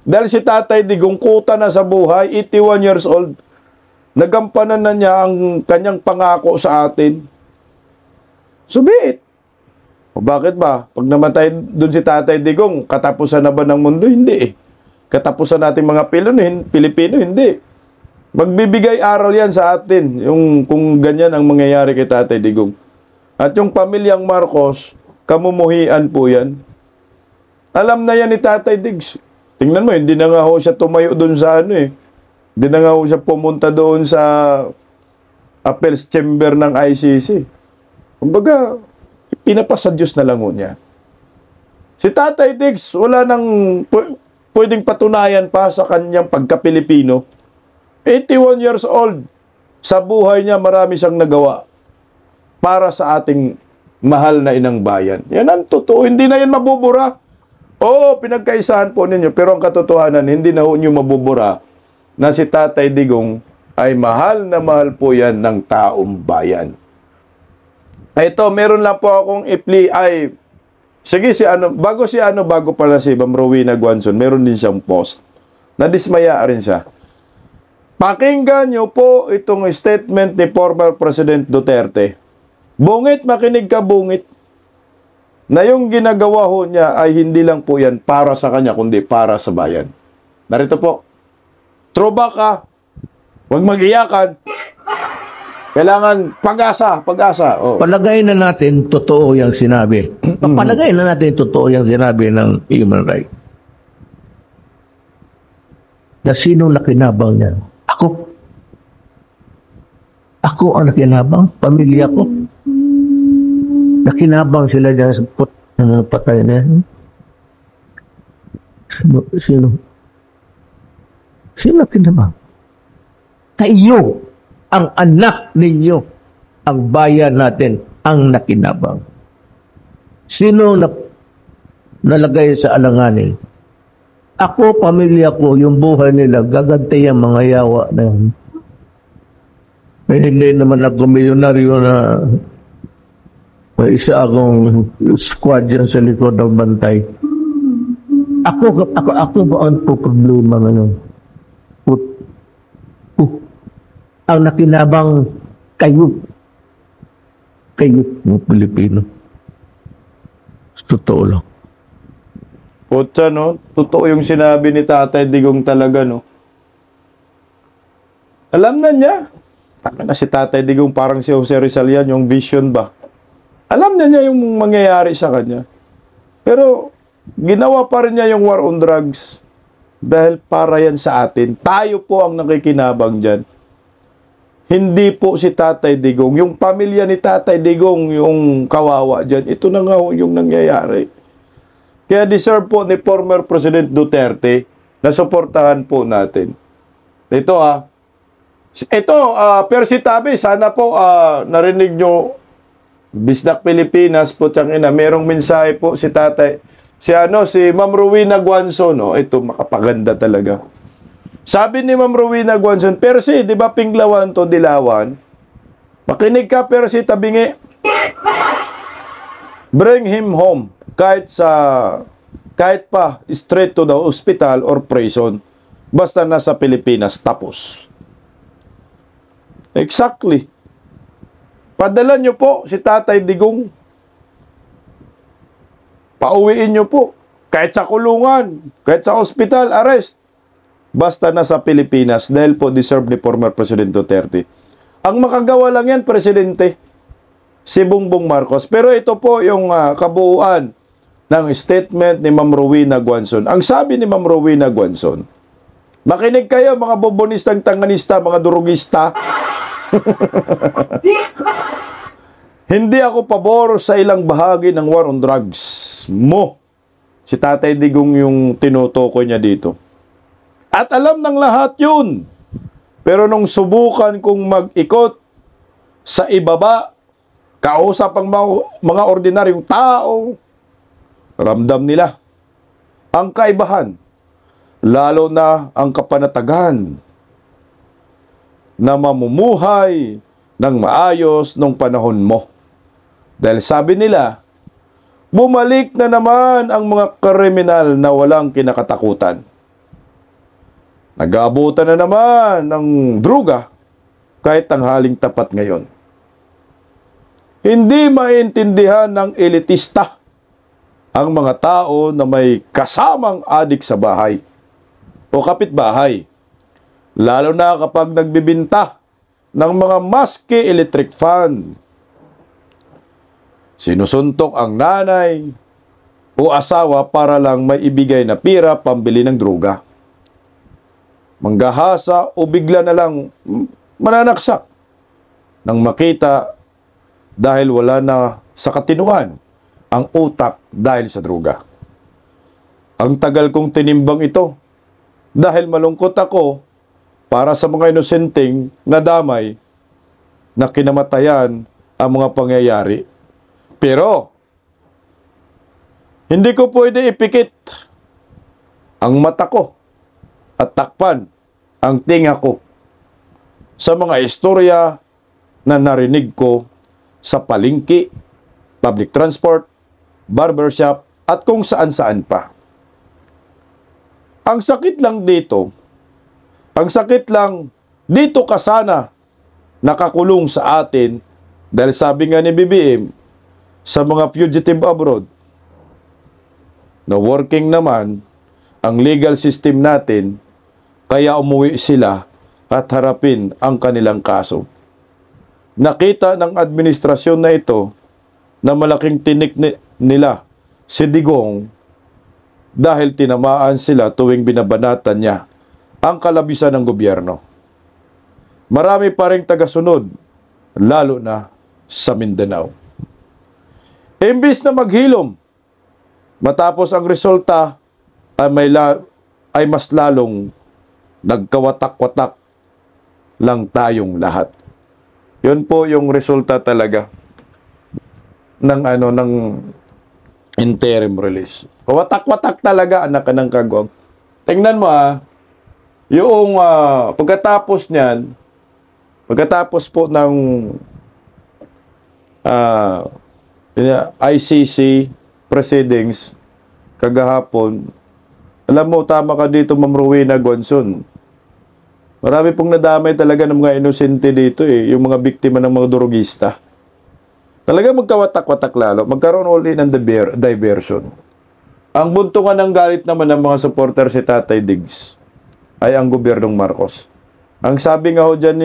Dahil si Tatay Digong, kuta na sa buhay, 81 years old. Nagampanan na niya ang kanyang pangako sa atin. Subit. O bakit ba? Pag namatay dun si Tatay Digong, katapusan na ba ng mundo? Hindi eh. Katapusan natin mga Pilipino, hindi. Magbibigay aral yan sa atin, kung ganyan ang mangyayari kay Tatay Digong. At yung pamilyang Marcos, kamumuhian po yan. Alam na yan ni Tatay Diggs. Tingnan mo, hindi na nga ho siya tumayo doon sa Hindi na nga ho siya pumunta doon sa Appeals Chamber ng ICC. Kumbaga, pinapasa Diyos na lang ho niya. Si Tatay Diggs, wala nang pwedeng patunayan pa sa kanyang pagka-Pilipino. 81 years old. Sa buhay niya, marami siyang nagawa para sa ating mahal na inang bayan. Yan ang totoo. Hindi na yan mabubura. Oo, pinagkaisahan po ninyo. Pero ang katotohanan, hindi na nyo mabubura na si Tatay Digong ay mahal na mahal po yan ng taong bayan. Ito, meron lang po akong i-play. Sige, bago pala si Ma'am Rowena Guanzon, meron din siyang post. Nadismaya rin siya. Pakinggan niyo po itong statement ni former President Duterte. Bungit, makinig ka bungit. Na yung ginagawa ho niya ay hindi lang po yan para sa kanya, kundi para sa bayan. Narito po. Throwback ka. Huwag mag-iyakan. Kailangan pag-asa. Oh. Palagay na natin totoo yung sinabi. Palagay na natin totoo yung sinabi ng human rights. Na sino nakinabang niya? Ako ang nakinabang. Pamilya ko. Nakinabang sila dyan sa patay na yan. Sino nakinabang? Kayo, ang anak ninyo, ang bayan natin, ang nakinabang. Sino nalagay sa alanganin? Ako, pamilya ko, yung buhay nila, gagantay ang mga yawa na yan. Hindi naman ako milyonaryo na May isa akong squad dyan sa likod ng bantay. Ako ba ang problema ngayon? Ang nakinabang kayo ng Pilipino. Totoo lang. Putsa, no? Totoo yung sinabi ni Tatay Digong talaga, no? Alam na niya. Taka na si Tatay Digong, parang si Jose Rizal yan, yung vision ba? Alam na niya yung mangyayari sa kanya. Pero, ginawa pa rin niya yung war on drugs. Dahil para yan sa atin. Tayo po ang nakikinabang dyan. Hindi po si Tatay Digong. Yung pamilya ni Tatay Digong, yung kawawa dyan. Ito na nga yung nangyayari. Kaya deserve po ni former President Duterte na suportahan po natin. Ito Percy Tabi, sana po narinig nyo, Bisdak Pilipinas po tiyang ina, merong mensahe po si Tatay, si Ma'am Rowena Guanzon, no? Ito makapaganda talaga. Sabi ni Ma'am Rowena Guanzon, Percy, di ba pinglawan to dilawan? Makinig ka, Percy, tabingi. Bring him home. Kahit pa straight to the hospital or prison, basta nasa Pilipinas, tapos. Exactly. Padala nyo po si Tatay Digong. Pauwiin nyo po. Kahit sa kulungan, kahit sa hospital, arrest. Basta nasa Pilipinas, dahil po deserve ni former President Duterte. Ang makagawa lang yan, Presidente, si Bongbong Marcos. Pero ito po yung kabuuan ng statement ni Ma'am Rowena Guanzon. Ang sabi ni Ma'am Rowena Guanzon, makinig kayo mga bobonistang tanganista, mga durugista. Hindi ako pabor sa ilang bahagi ng war on drugs mo. Si Tatay Digong yung tinutukoy niya dito. At alam ng lahat yun. Pero nung subukan kong mag-ikot sa ibaba, kausap ang mga ordinaryong tao, ramdam nila ang kaibahan, lalo na ang kapanatagan na mamumuhay ng maayos nung panahon mo. Dahil sabi nila, bumalik na naman ang mga kriminal na walang kinakatakutan. Nag-aabutan na naman ng druga kahit tanghaling tapat ngayon. Hindi maintindihan ng elitista ang mga tao na may kasamang adik sa bahay o kapitbahay. Lalo na kapag nagbibinta ng mga maski electric fan. Sinusuntok ang nanay o asawa para lang may ibigay na pira pambili ng druga. Manggahasa o bigla na lang mananaksak nang makita dahil wala na sa katinuan ang utak dahil sa druga. Ang tagal kong tinimbang ito dahil malungkot ako para sa mga inosenteng nadamay na kinamatayan ang mga pangyayari. Pero, hindi ko pwede ipikit ang mata ko at takpan ang tinga ko sa mga istorya na narinig ko sa palengke, public transport, barbershop, at kung saan-saan pa. Ang sakit lang dito, ka sana nakakulong sa atin dahil sabi nga ni BBM sa mga fugitive abroad na working naman ang legal system natin, kaya umuwi sila at harapin ang kanilang kaso. Nakita ng administrasyon na ito na malaking tinik nila si Digong dahil tinamaan sila tuwing binabanatan niya ang kalabisan ng gobyerno. Marami pa ring tagasunod, lalo na sa Mindanao. Imbis na maghilom, matapos ang resulta ay mas lalong nagkawatak-watak lang tayong lahat. Yun po yung resulta talaga ng interim release. Watak-watak talaga, anak ka ng kagwang. Tingnan mo yung pagkatapos niyan, pagkatapos po ng ICC proceedings kagahapon. Alam mo, tama ka dito, Ma'am Rowena Gonson. Marami pong nadamay talaga ng mga inosente dito eh, yung mga biktima ng mga durugista. Talaga magkawatak-watak lalo, magkaroon ulit ng diversion. Ang buntungan ng galit naman ng mga supporter si Tatay Diggs ay ang gobyernong Marcos. Ang sabi nga ho dyan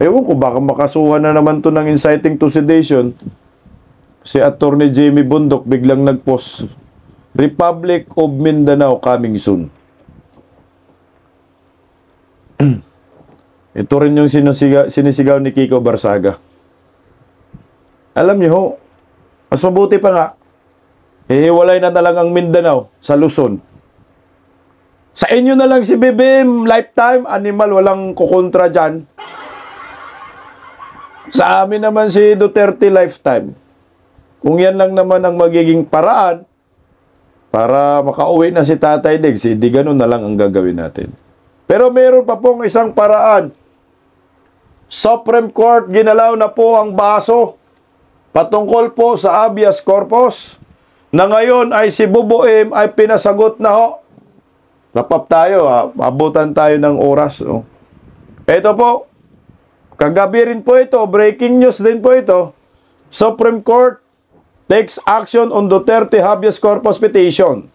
ewan ko, baka makasuhan na naman to ng inciting to sedation. Si Attorney Jamie Bundok biglang nagpost, Republic of Mindanao coming soon. Ito rin yung sinisigaw ni Kiko Barsaga. Alam niyo ho, mas mabuti pa nga, hihiwalay na lang ang Mindanao sa Luzon. Sa inyo na lang si BBM, lifetime, animal, walang kukontra dyan. Sa amin naman si Duterte, lifetime. Kung yan lang naman ang magiging paraan para makauwi na si Tatay Diggs, di ganun na lang ang gagawin natin. Pero meron pa pong isang paraan. Supreme Court ginalaw na po ang baso patungkol po sa habeas corpus na ngayon ay si BBM ay pinasagot na ho. Rapap tayo, abutan tayo ng oras. Oh. Ito po, kagabi rin po ito, breaking news din po ito. Supreme Court takes action on Duterte habeas corpus petition.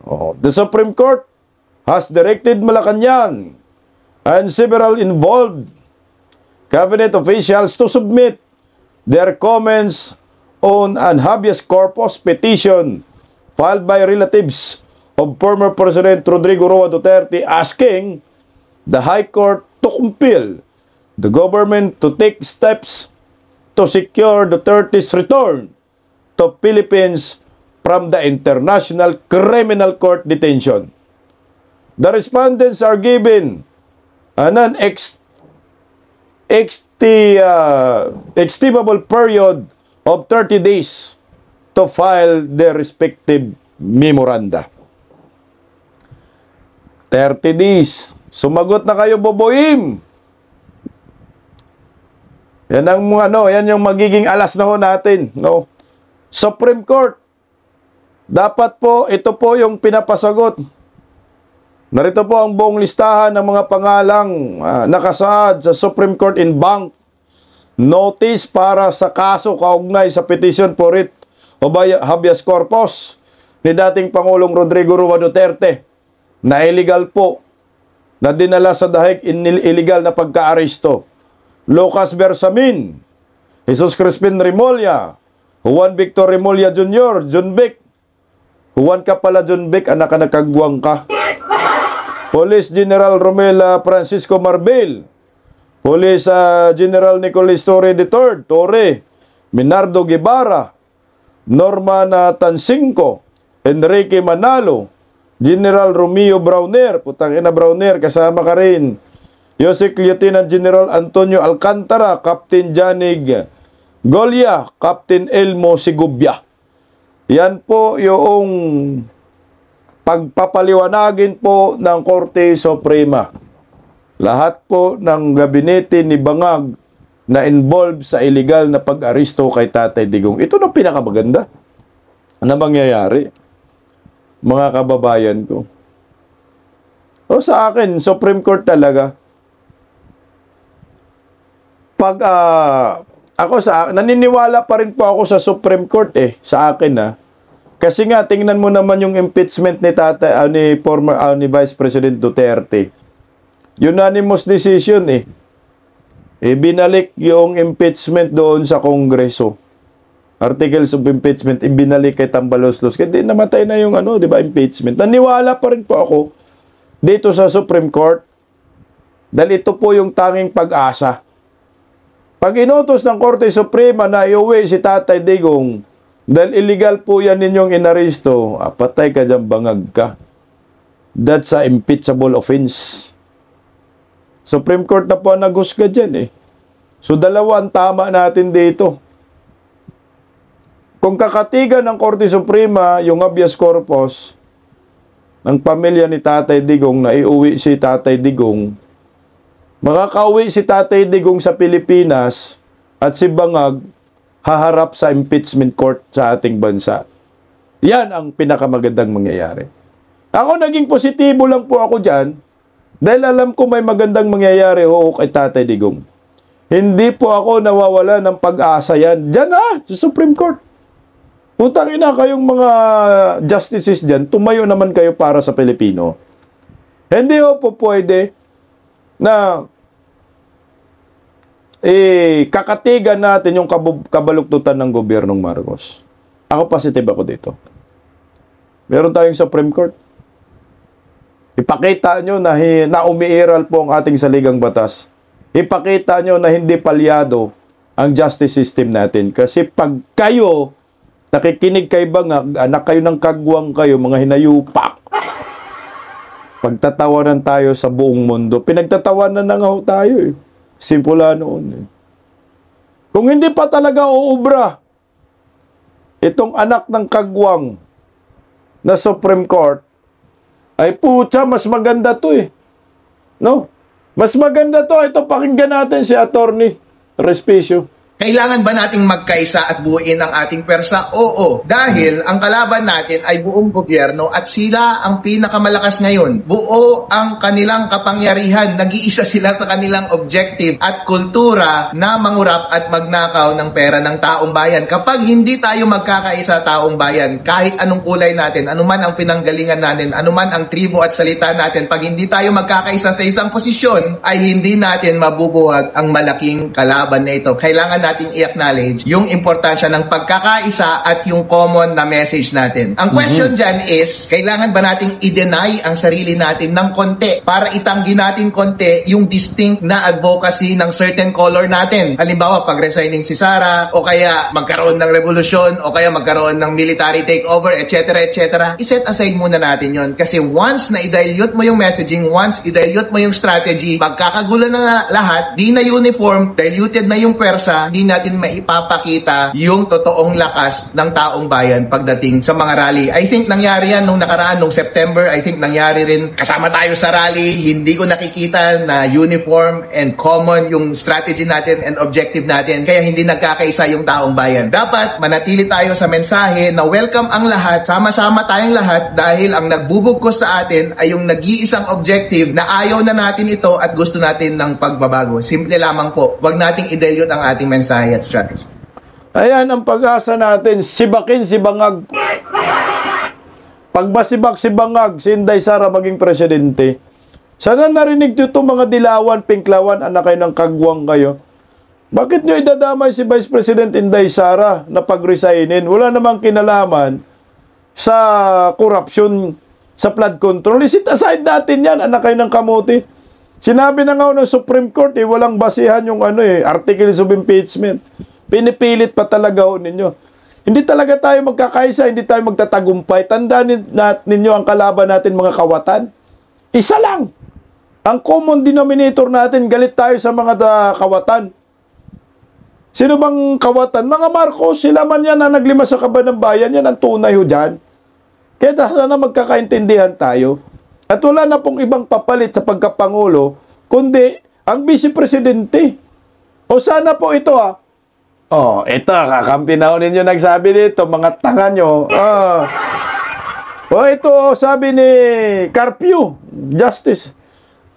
Oh, the Supreme Court has directed Malacanang and several involved cabinet officials to submit their comments on an habeas corpus petition filed by relatives of former President Rodrigo Roa Duterte asking the High Court to compel the government to take steps to secure Duterte's return to Philippines from the International Criminal Court detention. The respondents are given an estimable period of 30 days to file their respective memoranda. 30 days. Sumagot na kayo, Boboim. Yan ang yan yung magiging alas na ho natin, no? Supreme Court. Dapat po ito po yung pinapasagot. Narito po ang buong listahan ng mga pangalang nakasaad sa Supreme Court in bank notice para sa kaso kaugnay sa petition for writ o habeas corpus ni dating Pangulong Rodrigo Roa Duterte na illegal po na dinala sa dahig illegal na pagka-aresto. Lucas Bersamin, Jesus Crispin Remulla, Juan Victor Remulla Jr., John Vic, Juan ka pala John Vic, anak ka nakagwang ka. Police General Romela Francisco Marbel, Police General Nicolas Torre III, Torre, Minardo Guevara, Norman Tansinco, Enrique Manalo, General Romeo Browner, putang ina Browner, kasama ka rin. Yosek Lieutenant General Antonio Alcantara, Captain Janig Golia, Captain Elmo Sigubia. Yan po yung pagpapaliwanagin po ng Korte Suprema. Lahat po ng gabinete ni Bangag na involved sa illegal na pag-aristo kay Tatay Digong. Ito na pinakamaganda na mangyayari, mga kababayan ko. O sa akin, Supreme Court talaga. Pag naniniwala pa rin po ako sa Supreme Court sa akin Kasi nga tingnan mo naman yung impeachment ni ni Vice President Duterte. Unanimous decision binalik yung impeachment doon sa Kongreso. Articles of impeachment ibinalik kay Tambaloslos. Kaya di namatay na yung di ba, impeachment. Naniwala pa rin po ako dito sa Supreme Court dahil ito po yung tanging pag-asa. Pag inutos ng Korte Suprema na iuwi si Tatay Digong dahil illegal po yan ninyong inaresto, patay ka dyan, bangag ka. That's a impeachable offense. Supreme Court na po ang naghusga dyan So dalawa ang tama natin dito. Kung kakatigan ng Korte Suprema yung habeas corpus ng pamilya ni Tatay Digong na iuwi si Tatay Digong, makakauwi si Tatay Digong sa Pilipinas at si Bangag haharap sa impeachment court sa ating bansa. Yan ang pinakamagandang mangyayari. Ako naging positibo lang po ako dyan dahil alam ko may magandang mangyayari kay Tatay Digong. Hindi po ako nawawala ng pag-asa yan. Diyan sa Supreme Court. Putang ina kayong mga justices dyan, tumayo naman kayo para sa Pilipino. Hindi po pwede na kakatigan natin yung kabaluktutan ng gobyernong Marcos. Ako positive ako dito. Meron tayong Supreme Court. Ipakita nyo na umiiral po ang ating saligang batas. Ipakita nyo na hindi palyado ang justice system natin. Kasi pag kayo, nakikinig kay Bangag, anak kayo ng kagwang kayo, mga hinayupak, pagtatawanan tayo sa buong mundo. Pinagtatawanan na nga tayo eh. Simula noon. Kung hindi pa talaga uubra itong anak ng kagwang na Supreme Court, ay putya, mas maganda to eh. No? Mas maganda to. Ito, pakinggan natin si Attorney Respicio. Kailangan ba nating magkaisa at buuin ang ating persa? Oo. Dahil ang kalaban natin ay buong gobyerno at sila ang pinakamalakas ngayon. Buo ang kanilang kapangyarihan. Nag-iisa sila sa kanilang objective at kultura na mangurap at magnakaw ng pera ng taong bayan. Kapag hindi tayo magkakaisa taong bayan, kahit anong kulay natin, anuman ang pinanggalingan natin, anuman ang tribo at salita natin, pag hindi tayo magkakaisa sa isang posisyon, ay hindi natin mabubuhat ang malaking kalaban na ito. Kailangan nating i-acknowledge yung importansya ng pagkakaisa at yung common na message natin. Ang question dyan is, kailangan ba nating i-deny ang sarili natin ng konti para itanggi natin konti yung distinct na advocacy ng certain color natin? Halimbawa, pag-resigning si Sara, o kaya magkaroon ng revolusyon, o kaya magkaroon ng military takeover, etc. etc. I-set aside muna natin yon. Kasi once na i-dilute mo yung messaging, once i-dilute mo yung strategy, pagkakagulo na lahat, di na uniform, diluted na yung pwersa, di natin maipapakita yung totoong lakas ng taong bayan pagdating sa mga rally. I think nangyari yan nung nakaraan, nung September. I think nangyari rin kasama tayo sa rally. Hindi ko nakikita na uniform and common yung strategy natin and objective natin. Kaya hindi nagkakaisa yung taong bayan. Dapat manatili tayo sa mensahe na welcome ang lahat, sama-sama tayong lahat dahil ang nagbubugkos sa atin ay yung nag-iisang objective na ayaw na natin ito at gusto natin ng pagbabago. Simple lamang po. Huwag nating i-dilute ang ating mensahe at strategy. Ayan ang pag-asa natin. Sibakin si Bangag. Pagbasibak si Bangag, si Inday Sara maging presidente. Sana narinig nyo itong mga dilawan, pinklawan, anak kayo ng kagwang kayo. Bakit nyo idadamay si Vice President Inday Sara na pag-resignin? Wala namang kinalaman sa korupsyon, sa flood control. Isit aside natin yan, anak kayo ng kamuti. Sinabi na nga ng Supreme Court, walang basihan yung articles of impeachment. Pinipilit pa talaga ninyo. Hindi talaga tayo magkakaisa, hindi tayo magtatagumpay. Tandaan ninyo ang kalaban natin, mga kawatan. Isa lang. Ang common denominator natin, galit tayo sa mga kawatan. Sino bang kawatan? Mga Marcos, sila man yan na naglima sa kaban ng bayan, yan ang tunay ho dyan. Kaya sana magkakaintindihan tayo. At wala na pong ibang papalit sa pagkapangulo, kundi ang Vice Presidente. O sana po ito ito, kakampi na ninyo nagsabi dito, mga tanga nyo. Ito, sabi ni Carpio, Justice,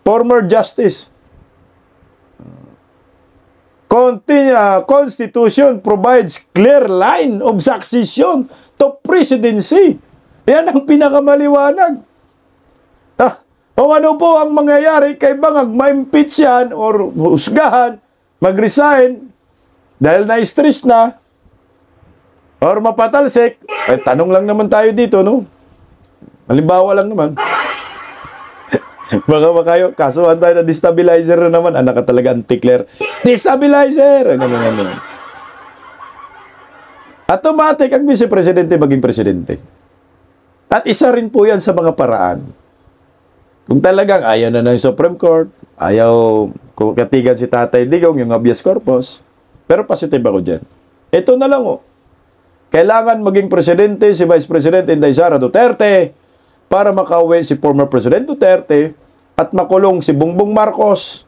former Justice. Constitution provides clear line of succession to presidency. Yan ang pinakamaliwanag. Kung ano po ang mangyayari kay Bangag, ma-impeach yan or husgahan, mag-resign dahil na-stress na or mapatalsik, tanong lang naman tayo dito, no? Halimbawa lang naman. Baka makayo, kasuhan tayo na destabilizer na naman. Anak ka talaga, anti-Claire. Destabilizer! Ganun. Automatic ang Vice Presidente maging Presidente. At isa rin po yan sa mga paraan. Kung talagang ayaw na ng Supreme Court, ayaw katigan si Tatay Digong, yung habeas corpus, pero positive ako dyan. Ito na lang Kailangan maging presidente si Vice President Inday Sara Duterte para makauwi si former President Duterte at makulong si Bongbong Marcos.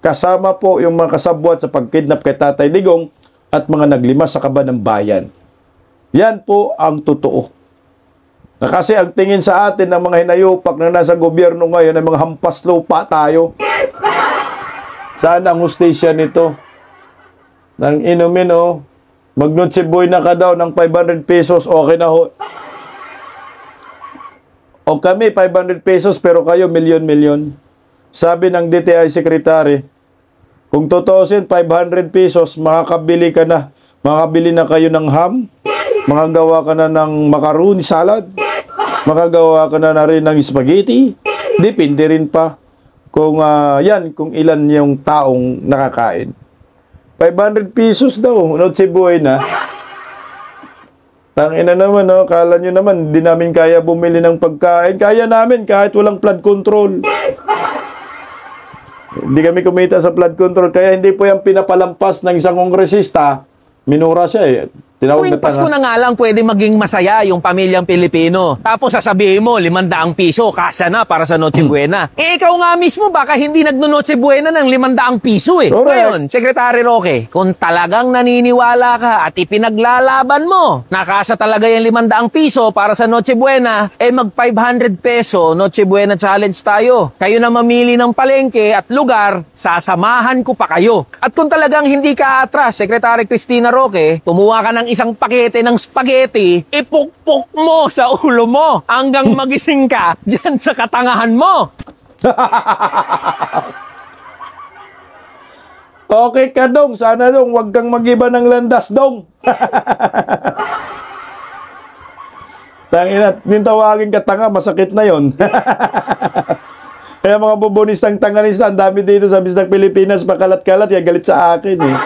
kasama po yung mga kasabwat sa pagkidnap kay Tatay Digong at mga naglimas sa kaban ng bayan. Yan po ang totoo. Na kasi ang tingin sa atin ng mga hinayupak na nasa gobyerno ngayon ay mga hampas lupa tayo. Saan ang hustisya nito? Nang inumin, Mag-Noche Buena ka daw ng 500 pesos, okay na ho. O kami, 500 pesos, pero kayo, milyon-milyon. Sabi ng DTI Secretary, kung tutuusin, 500 pesos, makakabili ka na. Makakabili na kayo ng ham, makagawa ka na ng macaroni salad, makagawa ka na rin ng spaghetti. Depende rin pa kung kung ilan yung taong nakakain. 500 pesos daw, Noche Buena. Tangina naman, kala nyo naman, di namin kaya bumili ng pagkain. Kaya namin kahit walang flood control. Hindi kami kumita sa flood control, kaya hindi po yung pinapalampas ng isang kongresista. Minura siya eh. Tinawag na Tuwing Pasko na nga lang pwede maging masaya yung pamilyang Pilipino. Tapos sasabihin mo, 500 piso, kasya na para sa Noche Buena. Ikaw nga mismo, baka hindi nagno-Noche Buena ng 500 piso eh. Correct. Ngayon, Secretary Roque, kung talagang naniniwala ka at ipinaglalaban mo, nakasya talaga yung 500 piso para sa Noche Buena, mag 500 peso Noche Buena Challenge tayo. Kayo na mamili ng palengke at lugar, sasamahan ko pa kayo. At kung talagang hindi ka atras, Secretary Cristina Roque, kumuha ka ng isang pakete ng spaghetti, ipukpok mo sa ulo mo hanggang magising ka dyan sa katangahan mo. Okay ka, Dong. Sana, Dong, wag kang mag-iba ng landas, Dong. Tangina, yung tawagin ka tanga, masakit na yon. Kaya mga bubonistang tanganista, ang dami dito sa Bisdak Pilipinas, pakalat-kalat, kaya galit sa akin eh.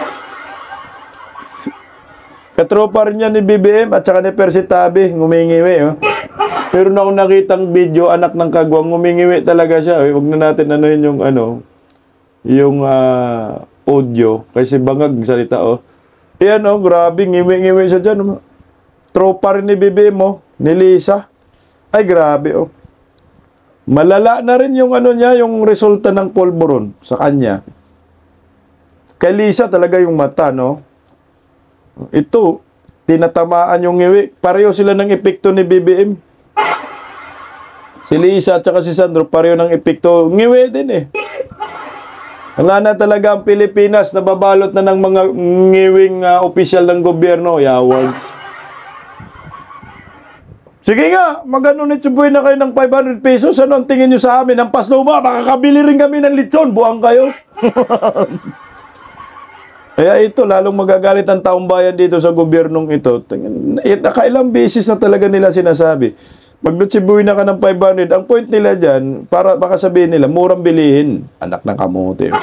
Katropa rin yan ni BBM at saka ni Percy Tabi, ngumingiwi. Meron akong nakitang video, anak ng kagwang, ngumingiwi talaga siya. Huwag na natin yung audio, kasi bangag salita. Ayan, grabe, ngiwi-ngiwi siya dyan. Tropa rin ni BBM, ni Lisa. Ay, grabe, Malala na rin yung yung resulta ng polvoron sa kanya. Kay Lisa talaga yung mata, Ito, tinatamaan yung ngiwi. Pareho sila ng epekto ni BBM. Si Lisa at saka si Sandro, pareho ng epekto. Ngiwi din eh. Wala na talaga ang Pilipinas, nababalot na ng mga ngiwing opisyal ng gobyerno. Yawag. Sige nga, mag-Noche Buena kayo ng 500 pesos. Ano ang tingin nyo sa amin? Ang Pasluma, makakabili rin kami ng lechon. Buang kayo. Kaya ito, lalong magagalit ang taong bayan dito sa gobyernong ito. Nakailang beses na talaga nila sinasabi. Mag-Noche Buena ka ng 500. Ang point nila dyan, para baka sabihin nila, murang bilihin. Anak ng kamote.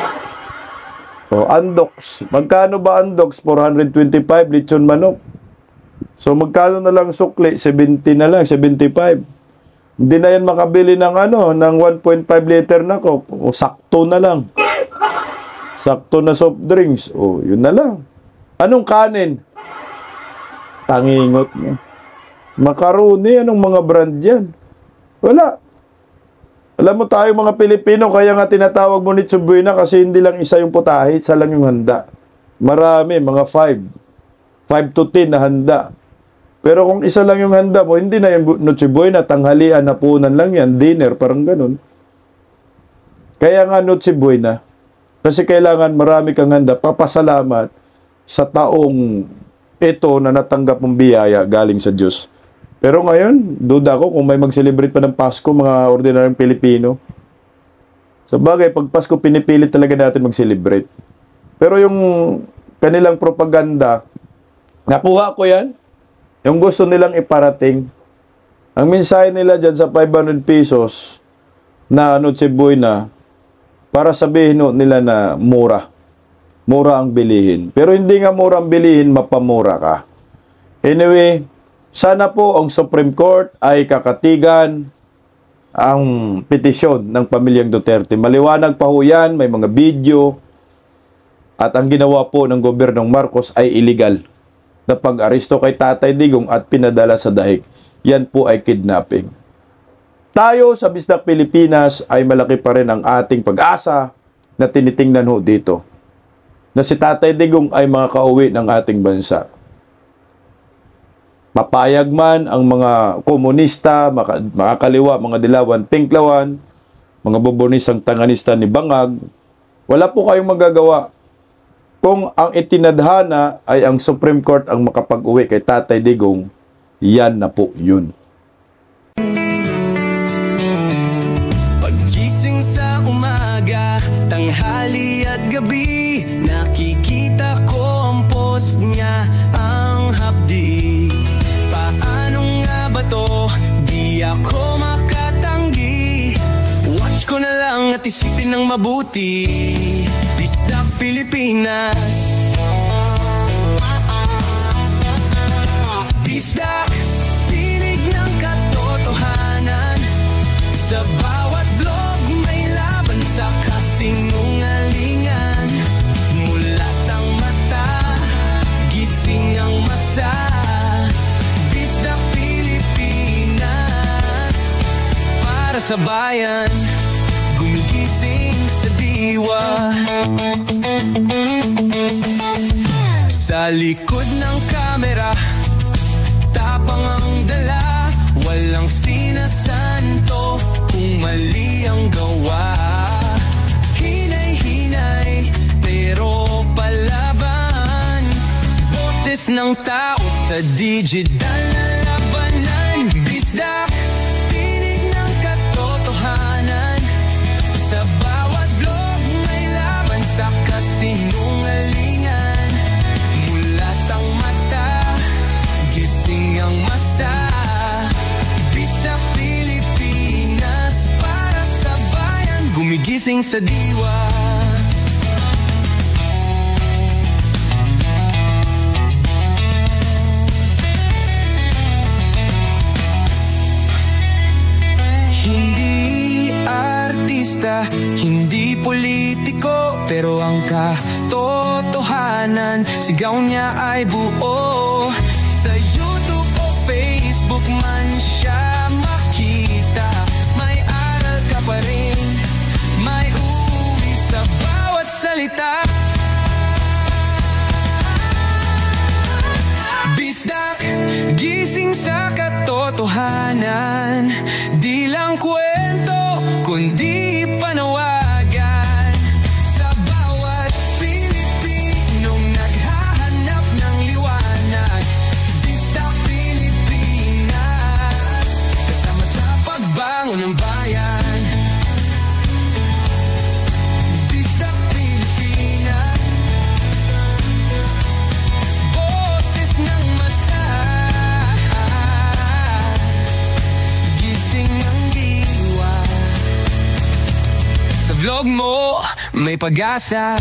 So, Andox. Magkano ba Andox? 425, lechon manok. So, magkano na lang sukli? 70 na lang, 75. Hindi na yan makabili ng ng 1.5 liter na coke. O, sakto na lang. Sakto na soft drinks. Yun na lang. Anong kanin? Tangingot mo. Macaroni, anong mga brand yan? Wala. Alam mo tayo mga Pilipino, kaya nga tinatawag mo Noche Buena kasi hindi lang isa yung putahe, isa lang yung handa. Marami, mga 5 to 10 na handa. Pero kung isa lang yung handa mo, hindi na yung Noche Buena, tanghalian, hapunan lang yan, dinner, parang ganun. Kaya nga Noche Buena, kasi kailangan marami kang handa, papasalamat sa taong ito na natanggap mong biyaya galing sa Diyos. Pero ngayon, duda ko kung may mag-celebrate pa ng Pasko, mga ordinaryong Pilipino. Sa bagay, pag Pasko, pinipilit talaga natin mag-celebrate. Pero yung kanilang propaganda, nakuha ko yan. Yung gusto nilang iparating. Ang mensahe nila dyan sa 500 pesos na Noche Buena, para sabihin nila na mura. Mura ang bilihin. Pero hindi nga mura ang bilihin, mapamura ka. Anyway, sana po ang Supreme Court ay kakatigan ang petisyon ng pamilyang Duterte. Maliwanag pa ho yan, may mga video. At ang ginawa po ng gobyernong Marcos ay illegal. Na pag-aresto kay Tatay Digong at pinadala sa dahig. Yan po ay kidnapping. Tayo sa Bisdak Pilipinas ay malaki pa rin ang ating pag-asa na tinitingnan ho dito na si Tatay Digong ay makakauwi ng ating bansa. Papayag man ang mga komunista, mga kaliwa, mga dilawan, pinklawan, mga bubonisang tanganista ni Bangag, wala po kayong magagawa. Kung ang itinadhana ay ang Supreme Court ang makapag-uwi kay Tatay Digong, yan na po yun. Paggising sa umaga, tanghali at gabi, nakikita ko ang post niya, ang hapdi. Paano nga ba to? Di ako makatanggi. Watch ko na lang at isipin ng mabuti. Bisdak Pilipinas. Bisdak, tinig ng katotohanan. Sa bawat vlog may laban sa kasinungalingan. Mulat ang mata, gising ang masa. Bisdak Pilipinas, para sa bayan, gumigising sa diwa. Sa likod ng kamera, tapang ang dala, walang sinasanto kung mali ang gawa. Hinay-hinay, pero palaban. Boses ng tao sa digital na labanan. Bisdak, tinig ng katotohanan. Sa bawat vlog may laban sa kasinungalingan. Mulat ang mata, gising ang masa. Bisdak Pilipinas, para sa bayan, gumigising sa diwa. Hindi artista, hindi politiko, pero ang katotohanan, sigaw niya ay buo. Sa YouTube o Facebook man siya makita, may aral ka pa rin, may uri sa bawat salita. Bisdak, gising sa katotohanan, di lang kwento, kundi panawagan. Sa bawat Pilipinong naghahanap ng liwanag. Bisdak Pilipinas, kasama sa pagbangon ng bayan. Bisdak Pilipinas, boses ng masa, gising ang diwa. Sa vlog mo, may pag-asa.